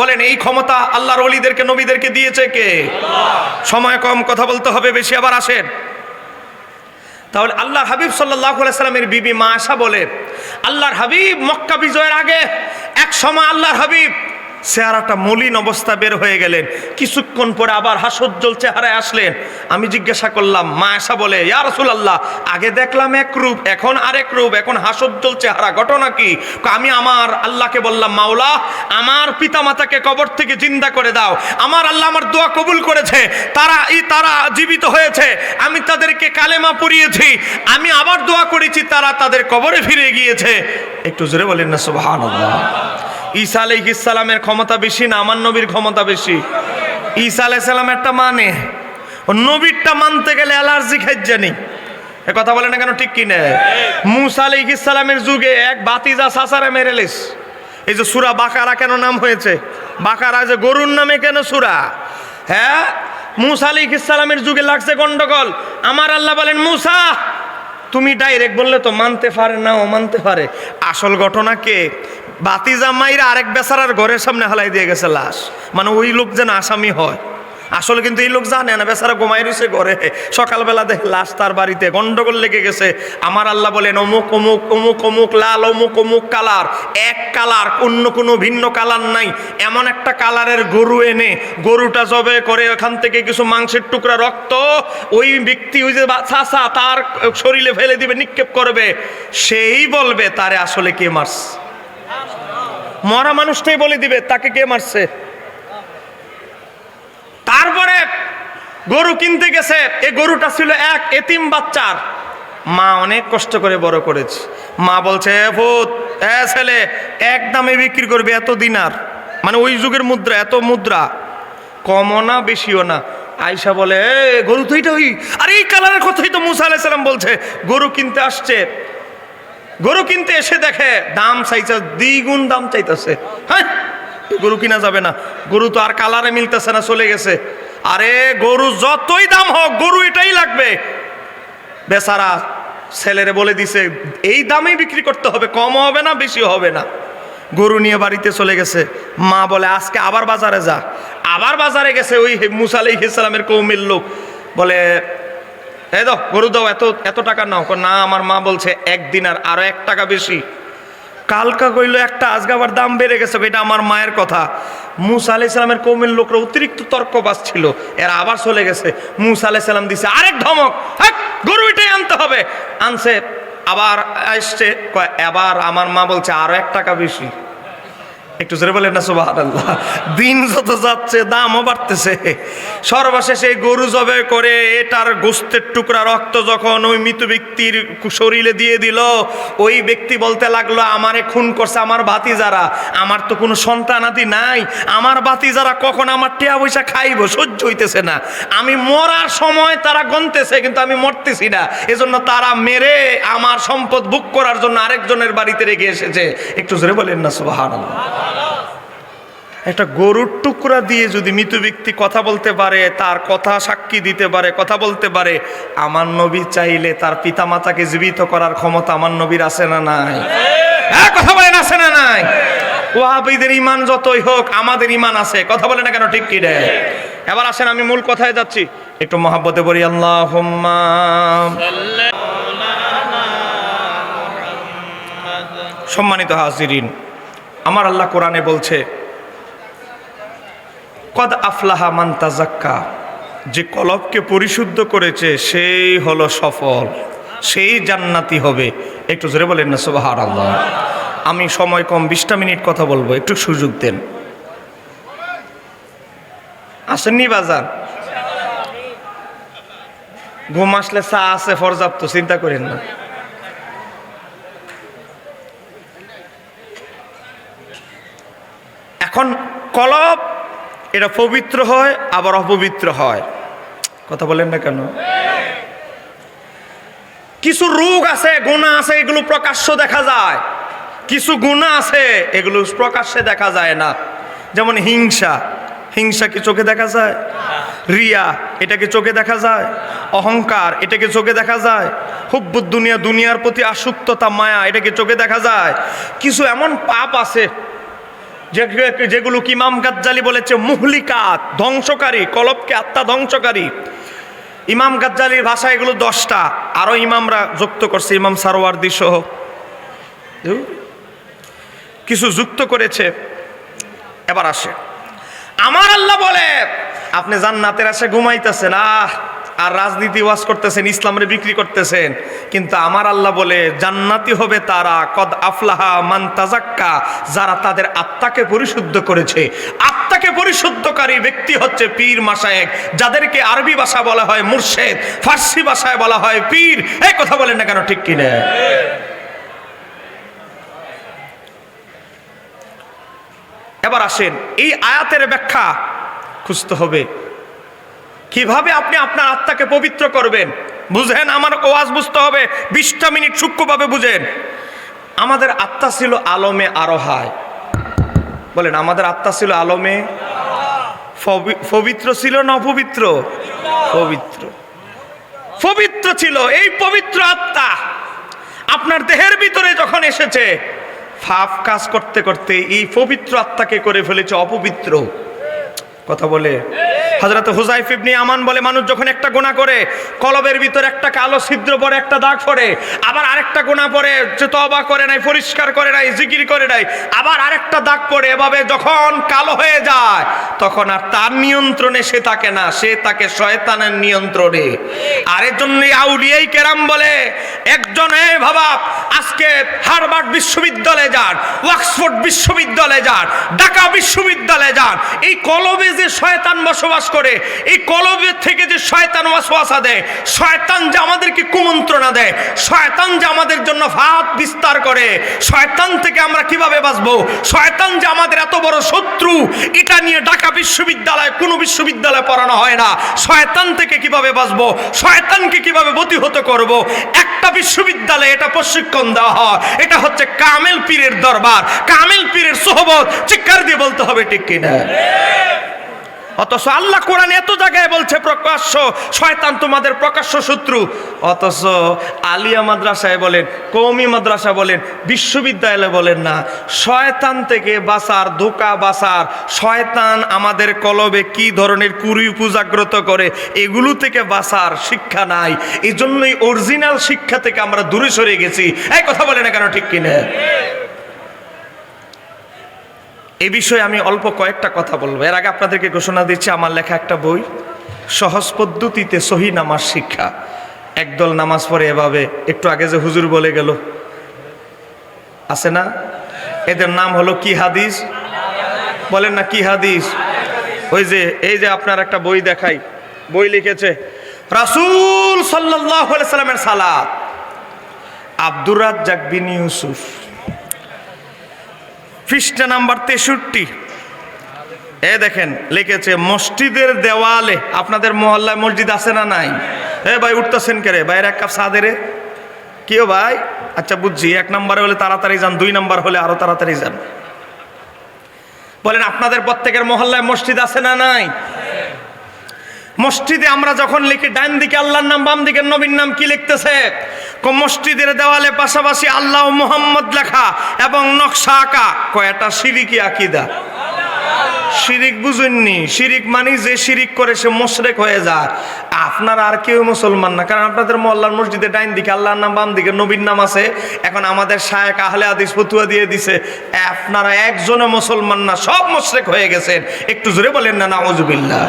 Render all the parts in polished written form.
বলেন এই ক্ষমতা আল্লাহর ওলিদেরকে নবীদেরকে দিয়েছে কে? সময় কম, কথা বলতে হবে বেশি। আবার আসেন, তাহলে আল্লাহর হাবিব সাল্লাল্লাহু আলাইহি সাল্লামের বিবি মা আয়েশা বলে, আল্লাহর হাবিব মক্কা বিজয়ের আগে এক সময় আল্লাহর হাবিব চেহারাটা মলিন অবস্থা বের হয়ে গেলেন, কিছুক্ষণ পরে আবার হাস্যোজ্জ্বল চেহারায় আসলেন। আমি জিজ্ঞাসা করলাম, মা আয়েশা বলে, ইয়া রাসূলুল্লাহ, আগে দেখলাম এক রূপ, এখন আরেক রূপ, এখন হাস্যোজ্জ্বল চেহারা, ঘটনা কি? আমি আমার আল্লাহকে বললাম, মাওলা, আমার পিতামাতাকে কবর থেকে জিন্দা করে দাও। আমার আল্লাহ আমার দোয়া কবুল করেছে, তারা জীবিত হয়েছে, আমি তাদেরকে কালেমা পড়িয়েছি, আমি আবার দোয়া করেছি, তারা তাদের কবরে ফিরে গিয়েছে। একটু জোরে বলেন না সুবহানাল্লাহ। ঈসা আলাইহিস সালামের ক্ষমতা বেশি না আমার নবীর ক্ষমতা বেশি? ঈসা আলাইহিস সালাম একটা মানে, নবীরটা মানতে গেলে অ্যালার্জি খাইজানি, এ কথা বলে না কেন, ঠিক কি না? মুসা আলাইহিস সালামের যুগে এক বাতিজা সাসারে মেরে লেস। এই যে সূরা বাকারা কেন নাম হয়েছে? বাকারা যে গরুর নামে কেন সূরা? হ্যাঁ, মুসা আলাইহিস সালামের যুগে লাগছে গন্ডগোল। আমার আল্লাহ বলেন, মুসা তুমি ডাইরেক্ট বললে তো মানতে পারে না, ও মানতে পারে। আসল ঘটনা কে? বাতিজা মাইরা আরেক বেচারার ঘরের সামনে হালাই দিয়ে গেছে লাশ, মানে ওই লোক যেন আসামি হয়। আসলে কিন্তু এই লোক জানে না, বেচারা ঘুমাই রয়েছে ঘরে, সকালবেলা দেখে লাশ তার বাড়িতে, গন্ডগোল লেগে গেছে। আমার আল্লাহ বলেন, অমুক অমুক অমুক অমুক লাল, অমুক অমুক কালার, এক কালার, অন্য কোনো ভিন্ন কালার নাই, এমন একটা কালারের গরু এনে গরুটা জবে করে ওখান থেকে কিছু মাংসের টুকরা রক্ত ওই ব্যক্তি, ওই যে চাচা, তার শরীরে ফেলে দিবে, নিক্ষেপ করবে। সেই বলবে তারে আসলে কে মারছে। মরা মানুষটাই বলে দিবে তাকে কে মারছে। তারপরে গরু কিনতে গেছে, এই গরুটা ছিল এক এতিম বাচ্চার, মা অনেক কষ্ট করে বড় করেছে। মা বলছে, ভূত, ছেলে, এক দামে বিক্রি করবে, এত দিনার, মানে ওই যুগের মুদ্রা, এত মুদ্রা, কমও না বেশিও না। আয়েশা বলে, গরু তো এইটা, আর এই কালারের কথাই তো মুসা আলাইহিস সালাম বলছে। গরু কিনতে আসছে, গরু কিনতে এসে দেখে দাম চাইছে, দ্বিগুণ দাম চাইতেছে। হ্যাঁ, গরু কিনা যাবে না, গরু তো আর কালারে মিলতেছে না, চলে গেছে। আরে গরু যতই দাম হোক, গরু এটাই লাগবে। বেচারা ছেলেরে বলে দিছে, এই দামেই বিক্রি করতে হবে, কম হবে না, বেশি হবে না। গরু নিয়ে বাড়িতে চলে গেছে। মা বলে, আজকে আবার বাজারে যা। আবার বাজারে গেছে, ওই মুসা আলাইহিস সালামের কওমের লোক বলে, এই দাও গরু দাও, এত টাকা নাও। না, আমার মা বলছে একদিন আরো 1 টাকা বেশি। কালকা কইলো একটা, আজকে আবার দাম বেড়ে গেছে। এটা আমার মায়ের কথা। মুসা আলাইহিস সালামের কওমের লোকরা অতিরিক্ত তর্কবাজ ছিল, এরা আবার চলে গেছে। মুসা আলাইহিস সালাম দিছে আরেক ধমক, গরু এটাই আনতে হবে। আনছে, আবার আসছে, এবার আমার মা বলছে আরো 1 টাকা বেশি। একটু জোরে বলেন না সুবহানাল্লাহ। দিন যত যাচ্ছে দামও বাড়তেছে। সর্বশেষে গরু জবে করে এটার গোস্তের টুকরা রক্ত যখন ওই মৃত ব্যক্তির শরীরে দিয়ে দিল, ওই ব্যক্তি বলতে লাগলো, আমারে খুন করছে আমার ভাতিজারা, আমার তো কোনো সন্তানাদি নাই, আমার ভাতিজারা কখন আমার টিয়া পয়সা খাইব, সহ্য হইতেছে না। আমি মরার সময় তারা গনতেছে, কিন্তু আমি মরতেছি না, এজন্য তারা মেরে আমার সম্পদ বুক করার জন্য আরেকজনের বাড়িতে রেখে এসেছে। একটু জোরে বলেন না সুবহানাল্লাহ। একটা গরুর টুকরা দিয়ে যদি মৃত ব্যক্তি কথা বলতে পারে, তার কথা সাক্ষী দিতে পারে, কথা বলতে পারে, আমার নবী চাইলে তার পিতামাতাকে জীবিত করার ক্ষমতা আমার নবীর আছে না নাই? হ্যাঁ, কথা বলেন, আছে না নাই? ওয়াহাবীদের ঈমান যতই হোক, আমাদের ঈমান আছে, কথা বলে না কেন, ঠিক কি রে? এবার আসেন, আমি মূল কথায় যাচ্ছি, একটু মহাব্বতে বলি আল্লাহুম্মা। সম্মানিত হাজিরিন, আমার আল্লাহ কোরআনে বলছে, কদ আফলাহা মান তাযাক্কা, যে কলবকে পরিশুদ্ধ করেছে সেই হলো সফল, সেই জান্নাতি হবে। একটু জোরে বলেন না সুবহানাল্লাহ। আমি সময় কম, 20টা মিনিট কথা বলবো, একটু সুযোগ দেন। আসেননি বাজার? ঘুম আসলে চা আছে পর্যাপ্ত, চিন্তা করেন না। এখন কলব এটা পবিত্র হয়, আবার অপবিত্র হয়, কথা বলেন না কেন? কিছু রোগ আছে, গুনাহ আছে, এগুলো প্রকাশ্য দেখা যায়। কিছু গুনাহ আছে, এগুলো প্রকাশ্যে দেখা যায় না। যেমন হিংসা, হিংসা কি চোখে দেখা যায়? রিয়া, এটাকে চোখে দেখা যায়? অহংকার, এটাকে চোখে দেখা যায়? হুব্বুদ দুনিয়া, দুনিয়ার প্রতি আসক্ততা, মায়া, এটাকে চোখে দেখা যায়? কিছু এমন পাপ আছে যেগুলো কি ইমাম গাজ্জালি বলেছে মুহলিকাত, ধ্বংসকারী, কলবকে আত্মা ধ্বংসকারী। ইমাম গাজ্জালির ভাষা এগুলো 10টা, আরো ইমামরা যুক্ত করছে, ইমাম সারওয়ার্দী সহ কিছু যুক্ত করেছে। এবার আসে, আমার আল্লাহ বলে আপনি জান্নাতের আশে ঘুমাইতেছেন, আর রাজনীতি ওয়াজ করতেছেন, ইসলামরে বিক্রি করতেছেন, কিন্তু আমার আল্লাহ বলে জান্নাতি হবে তারা কদ আফলাহা মান তাজাক্কা, যারা তাদের আত্মাকে পরিশুদ্ধ করেছে। আত্মাকে পরিশুদ্ধকারী ব্যক্তি হচ্ছে পীর মাশায়েখ, যাদেরকে আরবি ভাষা বলা হয় মুর্শেদ, ফার্সি ভাষায় বলা হয় পীর। এই কথা বলেন না কেন, ঠিক কিনা? এবার আসেন, এই আয়াতের ব্যাখ্যা খুঁজতে হবে, কিভাবে আপনি আপনার আত্মাকে পবিত্র করবেন। বুঝেন, আমার ওয়াজ বুঝতে হবে, 20টা মিনিট সূক্ষ্মভাবে বুঝেন। আমাদের আত্মা ছিল আলমে আরোহায়, বলেন আমাদের আত্মা ছিল আলমে, পবিত্র ছিল না অপবিত্র? পবিত্র, পবিত্র ছিল। এই পবিত্র আত্মা আপনার দেহের ভিতরে যখন এসেছে, পাপ কাজ করতে করতে এই পবিত্র আত্মাকে করে ফেলেছে অপবিত্র। কথা বলে হযরত হুযায়ফা ইবনে ইয়ামান বলে, মানুষ যখন একটা গুনাহ করে, কলবের ভিতরে একটা কালো ছিদ্র পড়ে, একটা দাগ পড়ে, আবার আরেকটা গুনাহ পড়ে, যে তওবা করে নাই, পরিষ্কার করে নাই, জিকির করে নাই, আবার আরেকটা দাগ পড়ে, এভাবে যখন কালো হয়ে যায়, তখন আর তার নিয়ন্ত্রণে সে থাকে না, সে থাকে শয়তানের নিয়ন্ত্রণে। আর এর জন্য আউলিয়ায়ে কেরাম বলে, একজন বাবা আজকে হার্ভার্ড বিশ্ববিদ্যালয়ে যান, অক্সফোর্ড বিশ্ববিদ্যালয়ে যান, ঢাকা বিশ্ববিদ্যালয়ে যান, এই কলবে যে শয়তান বসবাস করে, এই কলবের থেকে যে শয়তান ওয়াসওয়াসা দেয়, শয়তান যে আমাদেরকে কুমন্ত্রণা দেয়, শয়তান যে আমাদের জন্য ফাঁদ বিস্তার করে, শয়তান থেকে আমরা কিভাবে বাঁচবো, শয়তান যে আমাদের এত বড় শত্রু, এটা নিয়ে ঢাকা বিশ্ববিদ্যালয় কোনো বিশ্ববিদ্যালয়ে পড়ানো হয় না। শয়তান থেকে কিভাবে বাঁচবো, শয়তানকে কিভাবে প্রতিহত করব, একটা বিশ্ববিদ্যালয়ে এটা প্রশিক্ষণ দেওয়া হয়। এটা হচ্ছে কামেল পীরের দরবার, কামেল পীরের সোহবত। চিৎকার দিয়ে বলতে হবে ঠিক কিনা? অথচ আল্লাহ কোরআনে এত জায়গায় বলছে প্রকাশ্য শয়তান তোমাদের প্রকাশ্য শত্রু, অথচ আলিয়া মাদ্রাসায় বলেন, কওমি মাদ্রাসা বলেন, বিশ্ববিদ্যালয়ে বলেন না, শয়তান থেকে বাঁচার, ধোঁকা বাঁচার, শয়তান আমাদের কলবে কি ধরনের কুরূপ জাগ্রত করে, এগুলো থেকে বাঁচার শিক্ষা নাই। এই জন্যই অরিজিনাল শিক্ষা থেকে আমরা দূরে সরে গেছি। এই কথা বলে না কেন, ঠিক কিনা? এই বিষয়ে আমি অল্প কয়েকটা কথা বলবো। এর আগে আপনাদেরকে ঘোষণা দিচ্ছি, আমার লেখা একটা বই, সহজ পদ্ধতিতে সহি নামাজ শিক্ষা। একদল নামাজ পড়ে এভাবে, একটু আগে যে হুজুর বলে গেল আছে না, এদের নাম হলো কি হাদিস, বলেন না কি হাদিস? ওই যে এই যে আপনার একটা বই দেখাই, বই লিখেছে রাসূল সাল্লাল্লাহু আলাইহি সাল্লামের সালাত, আব্দুর রাজ্জাক বিন ইউসুফ, পৃষ্ঠা নাম্বার 63। এ দেখেন লিখেছে, মসজিদের দেওয়ালে, আপনাদের মহল্লায় মসজিদ আছে না নাই? এ ভাই উঠতেছেন কে রে, বাইরে এক কাপ চা দে রে। কেউ ভাই? আচ্ছা বুঝছি, 1 নম্বরে হলে তাড়াতাড়ি যান, 2 নম্বর হলে আরো তাড়াতাড়ি যান। বলেন আপনাদের প্রত্যেকের মহল্লায় মসজিদ আছে না নাই? মসজিদে আমরা যখন লিখি, ডান দিকে আল্লাহর নাম, বাম দিকে নবীর নাম, কি লিখতেছে? মসজিদের দেওয়ালে পাশাপাশি আল্লাহ ও মুহাম্মদ লেখা এবং নকশা আঁকা। কয়টা শিরকি আকীদা। শিরিক বুঝেননি? শিরিক মানে যে শিরিক করে সে মুশরিক হয়ে যায়। আপনারা আর কেউ মুসলমান না, কারণ আপনাদের মহল্লার মসজিদে ডাইন দিকে আল্লাহর নাম, বাম দিকে নবীর নাম আছে। এখন আমাদের শায়েখ আহলে হাদিস ফতোয়া দিয়ে দিছে, আপনারা একজনও মুসলমান না, সব মুশরিক হয়ে গেছেন। একটু জোরে বলেন না নাউজুবিল্লাহ।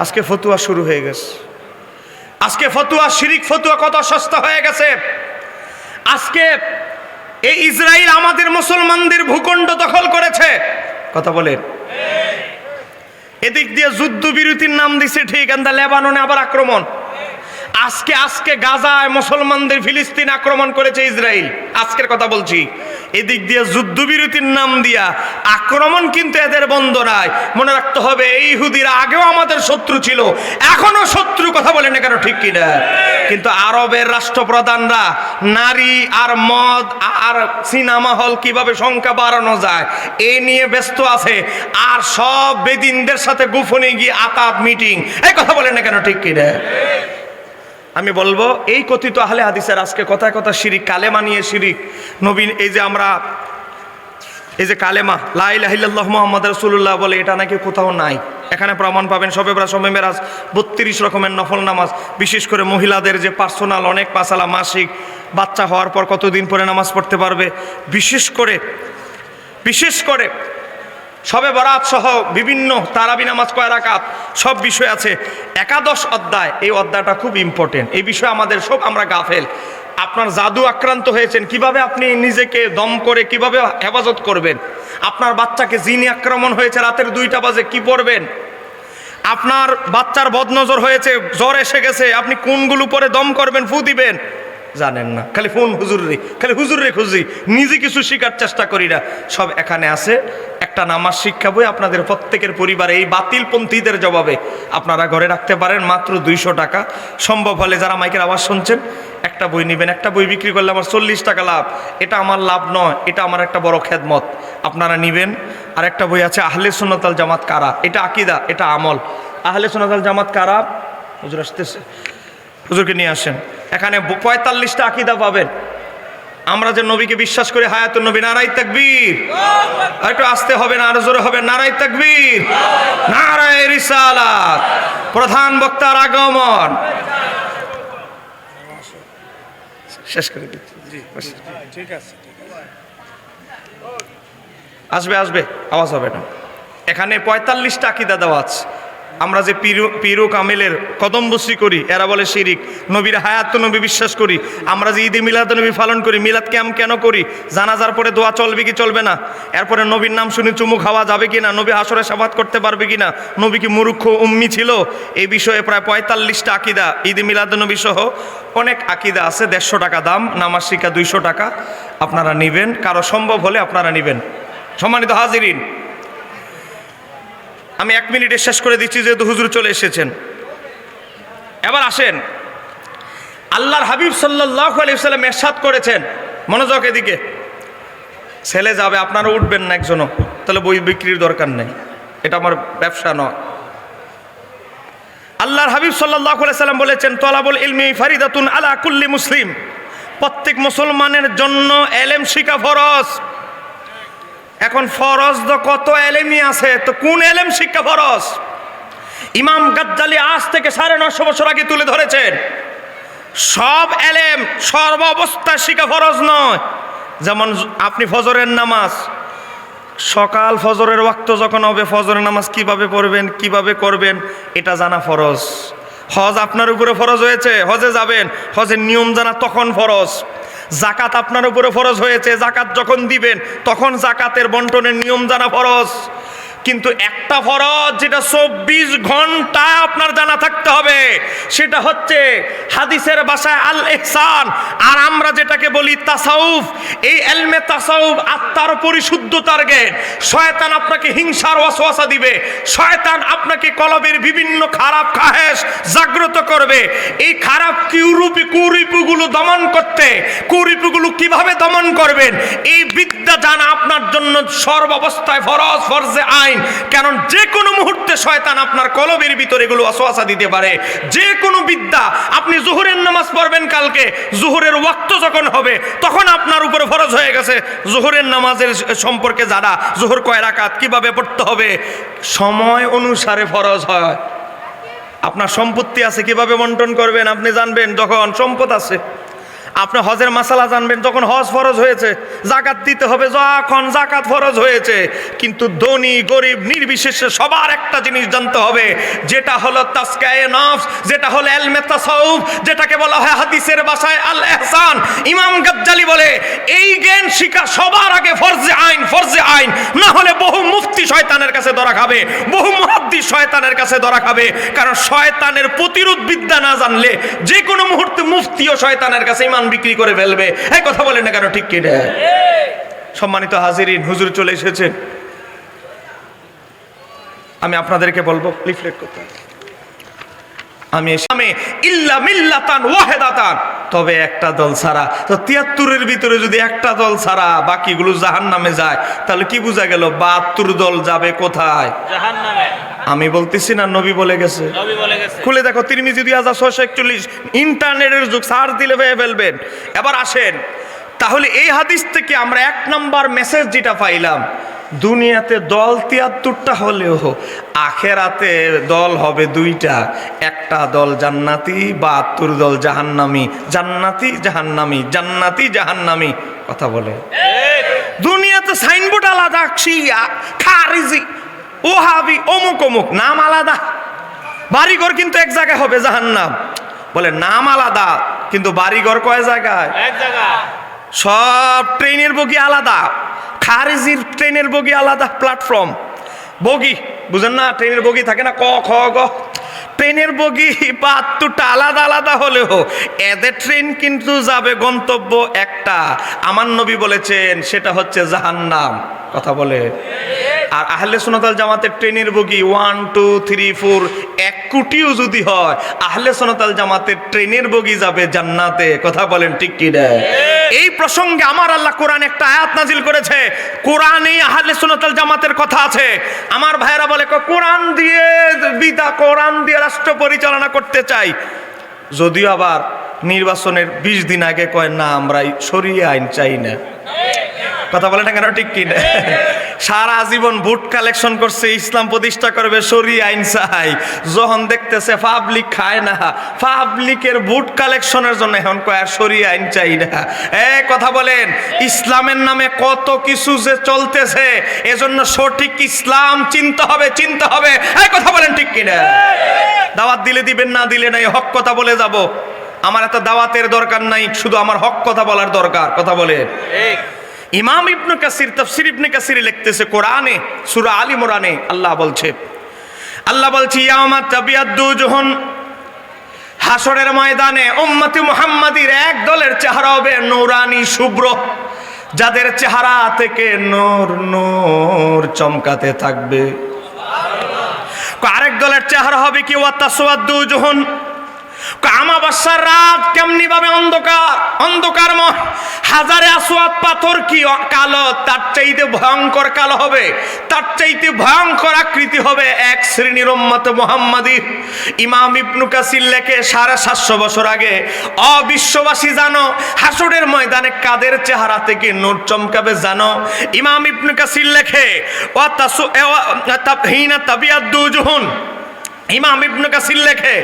আজকে ফতোয়া শুরু হয়ে গেছে। আজকে ফতোয়া, শিরিক ফতোয়া কত সস্তা হয়ে গেছে। আজকে এই ইসরায়েল আমাদের মুসলমানদের ভূখণ্ড দখল করেছে। কথা বলেন, এদিক দিয়ে যুদ্ধ বিরতির নাম দিছে ঠিক, কিন্তু লেবাননে আবার আক্রমণ। আজকে গাজায় মুসলমানদের ফিলিস্তিন আক্রমণ করেছে ইসরায়েল, আজকের কথা বলছি। এদিক দিয়ে যুদ্ধবিরতির নাম দিয়া আক্রমণ, কিন্তু এদের বন্ধ নাই। মনে রাখতে হবে, এই ইহুদিরা আগেও আমাদের শত্রু ছিল, এখনো শত্রু। কথা বলেন না কেন, ঠিক কিনা? কিন্তু আরবের রাষ্ট্রপ্রধানরা নারী আর মদ আর সিনেমা হল কিভাবে সংখ্যা বাড়ানো যায় এই নিয়ে ব্যস্ত আছে, আর সব বেদিনদের সাথে গোপনে গিয়ে আতাত মিটিং। এই কথা বলেন না কেন, ঠিক কিনা? আমি বলবো, এই কথিত আহলে হাদিসের আজকে কথা কথা শিরিক, কালেমা নিয়ে শিরিক, নবীন, এই যে আমরা এই যে কালেমা লা ইলাহা ইল্লাল্লাহু মুহাম্মাদুর রাসূলুল্লাহ বলে, এটা নাকি কোথাও নাই। এখানে প্রমাণ পাবেন শবে বরাত, শবে মেরাজ, 32 রকমের নফল নামাজ, বিশেষ করে মহিলাদের যে পার্সোনাল অনেক মাসালা, মাসিক বাচ্চা হওয়ার পর কতদিন পরে নামাজ পড়তে পারবে, বিশেষ করে শবে বরাত সহ বিভিন্ন তারাবি নামাজ কয় রাকাত, সব বিষয় আছে। একাদশ অধ্যায়, এই অধ্যায়টা খুব ইম্পর্টেন্ট। এই বিষয়ে আমরা গাফেল। আপনার জাদু আক্রান্ত হয়েছেন, কিভাবে আপনি নিজেকে দম করে কিভাবে হেফাজত করবেন? আপনার বাচ্চাকে জিনি আক্রমণ হয়েছে, রাতের 2টা বাজে কি পড়বেন? আপনার বাচ্চার বদনজর হয়েছে, জ্বর এসে গেছে, আপনি কোনগুলো পরে দম করবেন, ফু দিবেন, জানেন না। খালি ফোন হুজুরে খুঁজি, নিজে কিছু শেখার চেষ্টা করি না। সব এখানে আছে। একটা নামাজ শিক্ষা বই আপনাদের প্রত্যেকের পরিবারে এই বাতিলপন্থীদের জবাবে আপনারা ঘরে রাখতে পারেন, মাত্র 200 টাকা। সম্ভব হলে যারা মাইকের আওয়াজ শুনছেন, একটা বই নেবেন। একটা বই বিক্রি করলে আমার 40 টাকা লাভ। এটা আমার লাভ নয়, এটা আমার একটা বড় খেদমত, আপনারা নেবেন। আর একটা বই আছে আহলে সুন্নাত ওয়াল জামাত কারা, এটা আকিদা, এটা আমল। আহলে সুন্নাত ওয়াল জামাত কারা, হুজুর আসতেছে, হুজুরকে নিয়ে আসেন। এখানে 45টা আকিদা পাবেন। আমরা যে নবীকে বিশ্বাস করি, হায়াতুন নবী, নারায়ে তাকবীর। আর একটু আসতে হবে না, আরো জোরে হবে, নারায়ে তাকবীর, নারায়ে রিসালাত। প্রধান বক্তার আগমন। শেষ করে দিচ্ছি। ঠিক আছে, আসবে, আওয়াজ হবে না। এখানে 45টা আকিদা দেওয়া আছে। আমরা যে পীর ও কামেলের কদমবসি করি, এরা বলে শিরিক। নবীর হায়াত নবী বিশ্বাস করি। আমরা যে ঈদে মিলাদ নবী পালন করি, মিলাদ কেন করি? জানাজার পরে দোয়া চলবে কি চলবে না? এরপরে নবীর নাম শুনে চুমু খাওয়া যাবে কিনা? নবী হাসরে শাফাত করতে পারবে কিনা? নবী কি মূর্খ উম্মি ছিল? এই বিষয়ে প্রায় 45টা আকিদা, ঈদে মিলাদ নবী সহ অনেক আকিদা আছে। 150 টাকা দাম, নামাজ শিক্ষা 200 টাকা। আপনারা নেবেন, কারো সম্ভব হলে আপনারা নেবেন। সম্মানিত হাজিরিন, আমি 1 মিনিটে শেষ করে দিচ্ছি, যেহেতু হুজুর চলে এসেছেন। এবার আসেন, আল্লাহর হাবিব সাল্লাল্লাহু আলাইহি ওয়াসাল্লাম ইরশাদ করেছেন, মনোযোগ এদিকে। ছেলে যাবে, আপনারা উঠবেন না একজনও, তাহলে বই বিক্রির দরকার নেই, এটা আমার ব্যবসা নয়। আল্লাহর হাবিব সাল্লাল্লাহু আলাইহি ওয়াসাল্লাম বলেছেন, তলাবুল ইলমি ফারিদাতুন আলা কুল্লি মুসলিম। প্রত্যেক মুসলমানের জন্য এলেম শিখা ফরজ। এখন ফরজ তো কত এলেমই আছে, তো কোন এলেম শিক্ষা ফরজ? ইমাম গাজ্জালি আজ থেকে 950 বছর আগে তুলে ধরেছেন, সব এলেম সর্ব অবস্থায় শিখা ফরজ নয়। যেমন আপনি ফজরের নামাজ, সকাল ফজরের ওয়াক্ত যখন হবে, ফজরের নামাজ কিভাবে পড়বেন, কিভাবে করবেন, এটা জানা ফরজ। হজ আপনার উপরে ফরজ হয়েছে, হজে যাবেন, হজের নিয়ম জানা তখন ফরজ। জাকাত আপনার উপরে ফরজ হয়েছে, জাকাত যখন দিবেন তখন জাকাতের বন্টনের নিয়ম জানা ফরজ। কিন্তু একটা ফরজ যেটা 24 ঘন্টা আপনার জানা থাকতে হবে, সেটা হচ্ছে হাদিসের ভাষায় আল ইহসান, আর আমরা যেটাকে বলি তাসাউফ। এই ইলমে তাসাউফ আত্মার পরিশুদ্ধতার জ্ঞান। শয়তান আপনাকে হিংসার ওয়াসওয়াসা দিবে, শয়তান আপনাকে কলবের বিভিন্ন খারাপ খাহেশ জাগ্রত করবে। এই খারাপ কুরূপগুলো দমন করতে, কুরূপগুলো কিভাবে দমন করবেন, এই বিদ্যা জানা আপনার জন্য সর্বাবস্থায় ফরজ, ফরজে আইন। কারণ যে কোনো মুহূর্তে শয়তান আপনার কলবের ভিতরে এগুলো ওয়াসওয়াসা দিতে পারে। যে কোনো বিদ্যা, আপনি জোহরের নামাজ পড়বেন কালকে, জোহরের ওয়াক্ত যখন হবে তখন আপনার উপরে ফরজ হয়ে গেছে জোহরের নামাজের সম্পর্কে জানা, জোহর কয় রাকাত, কিভাবে পড়তে হবে, সময় অনুসারে ফরজ হয়। আপনার সম্পত্তি আছে, কিভাবে বন্টন করবেন আপনি জানবেন যখন সম্পদ আছে। আপনি হজের মাসালা জানবেন যখন হজ ফরজ হয়েছে। জাকাত দিতে হবে যখন জাকাত ফরজ হয়েছে। কিন্তু ধনী গরিব নির্বিশেষে সবার একটা জিনিস জানতে হবে, যেটা হলো তাসকিয়ে নফস, যেটা হলো ইলমে তাসাউফ, যেটাকে বলা হয় হাদিসের ভাষায় আল ইহসান। ইমাম গাজ্জালি বলে এই জ্ঞান শিখা সবার আগে ফরজে আইন, ফরজে আইন। না হলে বহু মুফতি শয়তানের কাছে ধরা খাবে, বহু মুহাদ্দিস শয়তানের কাছে ধরা খাবে। কারণ শয়তানের প্রতিরোধ বিদ্যা না জানলে যে কোনো মুহূর্তে মুফতিও শয়তানের কাছে ইমান বিক্রি করে ফেলবে। এই কথা বলেন না কেন, ঠিক কি না? সম্মানিত হাজিরিন, হুজুর চলে এসেছেন। আমি আপনাদেরকে বলবো লিফলেট করতে, আমি ইল্লা মিল্লাতান ওয়াহিদাতান, তবে একটা দল ছাড়া। তো 73-এর ভিতরে যদি একটা দল ছাড়া বাকিগুলো জাহান্নামে যায়, তাহলে কি বোঝা গেল? 72 দল যাবে কোথায়? জাহান্নামে। আমি বলতেছি না, নবী বলে গেছে। খুলে দেখো তিরমিজি 2641। ইন্টারনেটের যুগ, সার্চ দিলে পেয়ে ফেলবেন। এবার আসেন, তাহলে এই হাদিস থেকে আমরা ১ নম্বর মেসেজ যেটা পাইলাম, দুনিয়াতে দল ৭৩টা হলেও আখেরাতে দল হবে 2টা, একটা দল জান্নাতি, ৭২ দল জাহান্নামী। জান্নাতি জাহান্নামী, জান্নাতি জাহান্নামী, কথা বলে। দুনিয়াতে সাইনবোর্ড আলাদা, শিয়া, খারিজি, ওহাবি, অমুক অমুক, নাম আলাদা। বাড়িঘর কিন্তু এক জায়গায় হবে, জাহান্নাম। বলে নাম আলাদা কিন্তু বাড়িঘর কয় জায়গায়? এক জায়গায়। সব ট্রেনের বগি আলাদা, খারিজির ট্রেনের বগি আলাদা, প্ল্যাটফর্ম বগি, বুঝেন না? ট্রেনের বগি থাকে না, ক খ গ, ট্রেনের বগি ৭২টা আলাদা আলাদা হলেও এদের ট্রেন কিন্তু যাবে গন্তব্য একটা। আমার নবী বলেছেন সেটা হচ্ছে জাহান্নাম, কথা বলে। আর আহলে সুন্নাত ওয়াল জামাতের ট্রেনের বগি 1 2 3 4 1 কোটিও যদি হয়, আহলে সুন্নাত ওয়াল জামাতের ট্রেনের বগি যাবে জান্নাতে, কথা বলেন ঠিক কি না? এই প্রসঙ্গে আমার আল্লাহ কোরআন একটা আয়াত নাজিল করেছে। কোরআনে আহলে সুন্নাত ওয়াল জামাতের কথা আছে। আমার ভাইরা বলে কোরআন দিয়ে বিদা, কোরআন দিয়ে রাষ্ট্র পরিচালনা করতে চাই, যদিও আবার নির্বাচনের 20 দিন আগে কয় না আমরা শরিয়া আইন চাই না, কথা বলে না কেন ঠিক কি না? সারা জীবন ভোট কালেকশন করছে, ইসলাম প্রতিষ্ঠা করবে, শরিয়া আইন চাই। যখন দেখতেছে পাবলিক খায় না, পাবলিকের ভোট কালেকশনের জন্য এখন কয় আর শরিয়া আইন চাই না। কথা বলেন, ইসলামের নামে কত কিছু যে চলতেছে, এজন্য সঠিক ইসলাম চিনতে হবে, চিনতে হবে। কথা বলেন ঠিক কি না? দাওয়াত দিলে দিবেন, না দিলে নাই, হক কথা বলে যাব। আমার এত দাওয়াতের দরকার নাই, শুধু আমার হক কথা বলার দরকার, কথা বলে। ইমাম ইবনে কাসির, তাফসীর ইবনে কাসির লিখতেছে কোরআনে সূরা আল ইমরানে আল্লাহ বলছে ইয়াউমা তাবিয়াদ্দু উজুহুন, হাসরের ময়দানে উম্মতি মুহাম্মাদির এক দলের চেহারা হবে নূরানি, শুভ্র, যাদের চেহারা থেকে নূর নূর চমকাতে থাকবে। আরেক দলের চেহারা হবে কি ওয়া তাসওয়াদ্দু উজুহুন, আমাবস্যার রাত কেমনি ভাবে অন্ধকার, অন্ধকারময়, হাজারে আসওয়াদ পাথর কি কালো, তার চাইতে ভয়ঙ্কর কালো হবে, তার চাইতে ভয়ঙ্কর আকৃতি হবে এক শ্রেণীর উম্মত মুহাম্মাদী। ইমাম ইবনে কাসির লেখে 750 বছর আগে, অবিশ্ববাসী জানো হাসরের ময়দানে কাদের চেহারা থেকে নূর চমকাবে জানো? ইমাম ইবনে কাসির লেখে ওয়া তাবহিনা তাবিয়াদ্দু উজুহুন, ইমাম ইবনে কাসির লেখে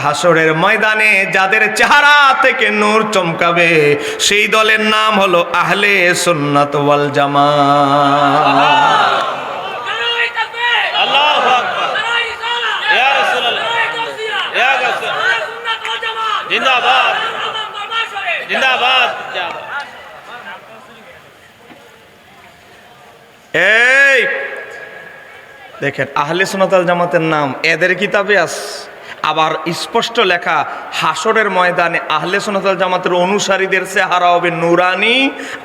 হাসরের ময়দানে যাদের চেহারা থেকে নূর চমকাবে সেই দলের নাম হলো আহলে সুন্নাত ওয়াল জামাত। আল্লাহু আকবার, ইয়া রাসূলুল্লাহ, ইয়া রাসূলুল্লাহ, জিন্দাবাদ জিন্দাবাদ। এই দেখেন আহলে সুন্নাত ওয়াল জামাতের নাম এদের কিতাবে আছে, আবার স্পষ্ট লেখা হাসরের ময়দানে আহলে সুন্নাত ওয়াল জামাতের অনুসারীদের চেহারা হবে নুরানি,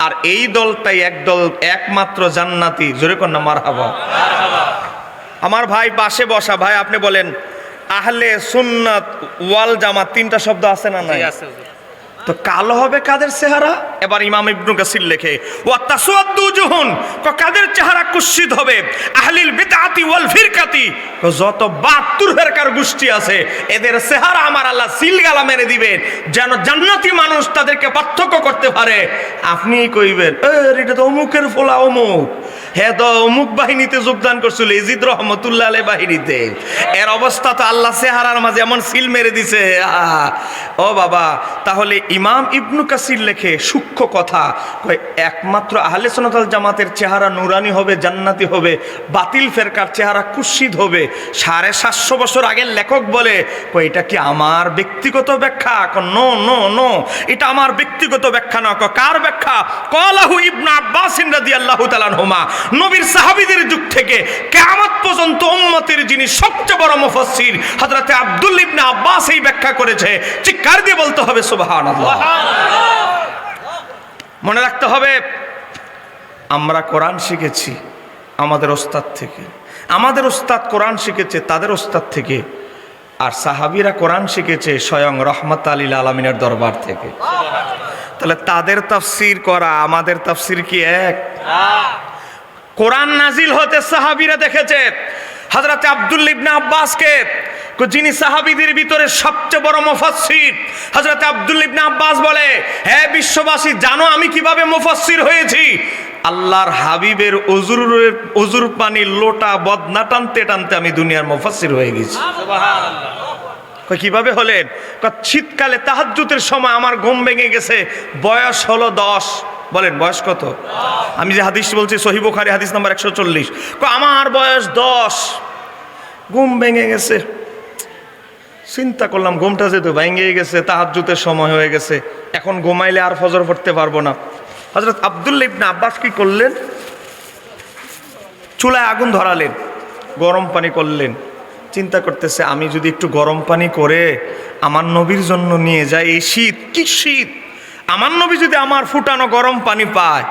আর এই দলটাই একদল একমাত্র জান্নাতি। জোরে কর না মারহাবা। আমার ভাই পাশে বসা ভাই, আপনি বলেন আহলে সুন্নাত ওয়াল জামাত 3টা শব্দ আছে না নাই? তো কালো হবে কাদের চেহারা? এবার ইমাম ইবনে কাসির লেখে ওয়া তাসওয়াদ্দু উজুহুন, কাদের চেহারা কুৎসিত হবে? আহলিল বিদআতি ওয়াল ফিরকাতি, যত 72 ফিরকার গোষ্ঠী আছে এদের চেহারা আমার আল্লাহ সিলগালা মেরে দিবেন, যেন জান্নাতি মানুষ তাদেরকে পার্থক্য করতে পারে। আপনি কইবেন এটা তো অমুকের ফলা, অমুক, হ্যাঁ তো অমুক বাহিনীতে যোগদান করছিল, ইজিদ রহমতুল্লাহ আলাইহি বাহিনীতে। এর অবস্থা তো আল্লাহ চেহারার মাঝে এমন সিল মেরে দিছে। ও বাবা, তাহলে ইমাম ইবনে কাসির লেখে সূক্ষ্ম কথা, কয় একমাত্র আহলে সুন্নাত ওয়াল জামাতের চেহারা নুরানি হবে, জান্নাতি হবে, বাতিল ফেরকার চেহারা কুৎসিত হবে। 750 বছর আগের লেখক বলে কয় এটা কি আমার ব্যক্তিগত ব্যাখ্যা? নো নো নো, এটা আমার ব্যক্তিগত ব্যাখ্যা না। কার ব্যাখ্যা? ক্বালাহু ইবনে আব্বাস রাদিয়াল্লাহু তাআলা আনহুমা, নবীর সাহাবীদের যুগ থেকে কিয়ামত পর্যন্ত উম্মতের যিনি সবচেয়ে বড় মুফাসসির হযরত আব্দুল্লাহ ইবনে আব্বাস এই ব্যাখ্যা করেছে। চিৎকার দিয়ে বলতে হবে সুবহানাল্লাহ। মনে রাখতে হবে আমরা কোরআন শিখেছি আমাদের ওস্তাদ থেকে, আমাদের ওস্তাদ কোরআন শিখেছে তাদের ওস্তাদ থেকে, আর সাহাবীরা কোরআন শিখেছে স্বয়ং রহমাতুল লিল আলামিনের দরবার থেকে। তাহলে তাদের তাফসীর করা আমাদের তাফসীর কি এক? কোরআন নাজিল হতে সাহাবীরা দেখেছে হযরত আব্দুল্লাহ ইবনে আব্বাসকে যিনি সাহাবীদের ভিতরে সবচেয়ে বড় মুফাসসির হযরত আব্দুল্লাহ ইবনে আব্বাস বলে, হে বিশ্ববাসী, জানো আমি কিভাবে মুফাসসির হয়েছি? আল্লাহর হাবিবের অজুর পানির লোটা বদনা টানতে টানতে আমি দুনিয়ার মুফাসসির হয়ে গেছি। সুবহানাল্লাহ। কিভাবে হলেন? শীতকালে তাহাজ্জুদের সময় আমার ঘুম ভেঙে গেছে, বয়স হলো 10। বলেন বয়স কত? আমি যে হাদিস বলছি সহিহ বুখারী হাদিস নাম্বার 140। আমার বয়স 10, ঘুম ভেঙে গেছে। চিন্তা করলাম ঘুমটা যেহেতু ভেঙে গেছে, তাহাজ্জুদের সময় হয়ে গেছে, এখন ঘুমাইলে আর ফজর পড়তে পারবো না। হযরত আব্দুল্লাহ ইবনে আব্বাস কি করলেন? চুলায় আগুন ধরালেন, গরম পানি করলেন। চিন্তা করতেছে, আমি যদি একটু গরম পানি করে আমার নবীর জন্য নিয়ে যাই, এই শীত, কি শীত, আমার নবী যদি আমার ফুটানো গরম পানি পায়,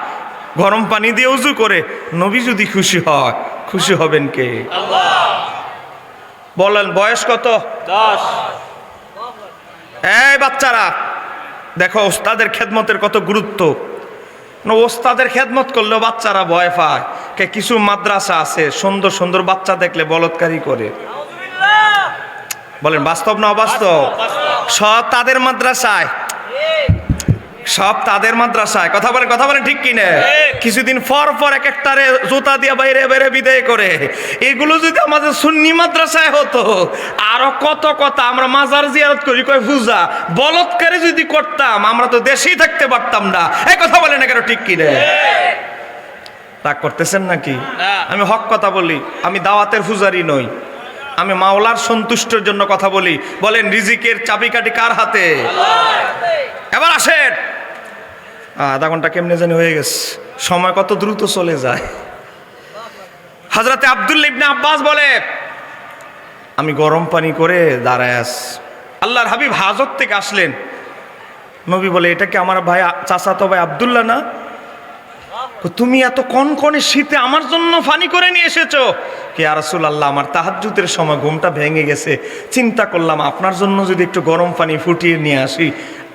গরম পানি দিয়ে উজু করে, নবী যদি খুশি হয়, খুশি হবেন কে? আল্লাহ। বলেন বয়স কত? 10। এই বাচ্চারা দেখো ওস্তাদের খেদমতের কত গুরুত্ব। ওস্তাদের খেদমত করলেও বাচ্চারা ভয় পায়। কিছু মাদ্রাসা আছে সুন্দর সুন্দর বাচ্চা দেখলে বলৎকারী করে। বলেন বাস্তব না অবাস্তব? সব তাদের মাদ্রাসায়, সব তাদের মাদ্রাসায়। কথা বলেন ঠিক কিনা? কিছুদিন পর পর এক একটারে জুতা দিয়ে বাইরে বাইরে বিদায় করে। এগুলো যদি আমাদের সুন্নি মাদ্রাসায় হতো, আরো কত কথা। আমরা মাজার জিয়ারত করি, কয় পূজা, বলৎকারে যদি করতাম আমরা তো দেশেই থাকতে পারতাম না। এই কথা বলে না কেন, ঠিক কিনা? রাগ করতেছেন নাকি? আমি হক কথা বলি, আমি দাওয়াতের পূজারি নই, আমি মাওলার সন্তুষ্টের জন্য কথা বলি। বলেন রিজিকের চাবিকাঠি কার হাতে? এবার আসেন, আধা ঘন্টা কেমনে জানি হয়ে গেছে, সময় কত দ্রুত চলে যায়। হযরতে আব্দুল্লাহ ইবনে আব্বাস বলে, আমি গরম পানি করে দাঁড়ায় আছি। আল্লাহর হাবিব হাজত থেকে আসলেন। নবী বলে, এটা কি আমার ভাই চাচাতো ভাই আব্দুল্লাহ না? তুমি এত কনকনে শীতে আমার জন্য পানি করে নিয়ে এসেছো? কে ইয়া রাসূলুল্লাহ, আমার তাহাজ্জুদের সময় ঘুমটা ভেঙে গেছে, চিন্তা করলাম আপনার জন্য যদি একটু গরম পানি ফুটিয়ে নিয়ে আসি,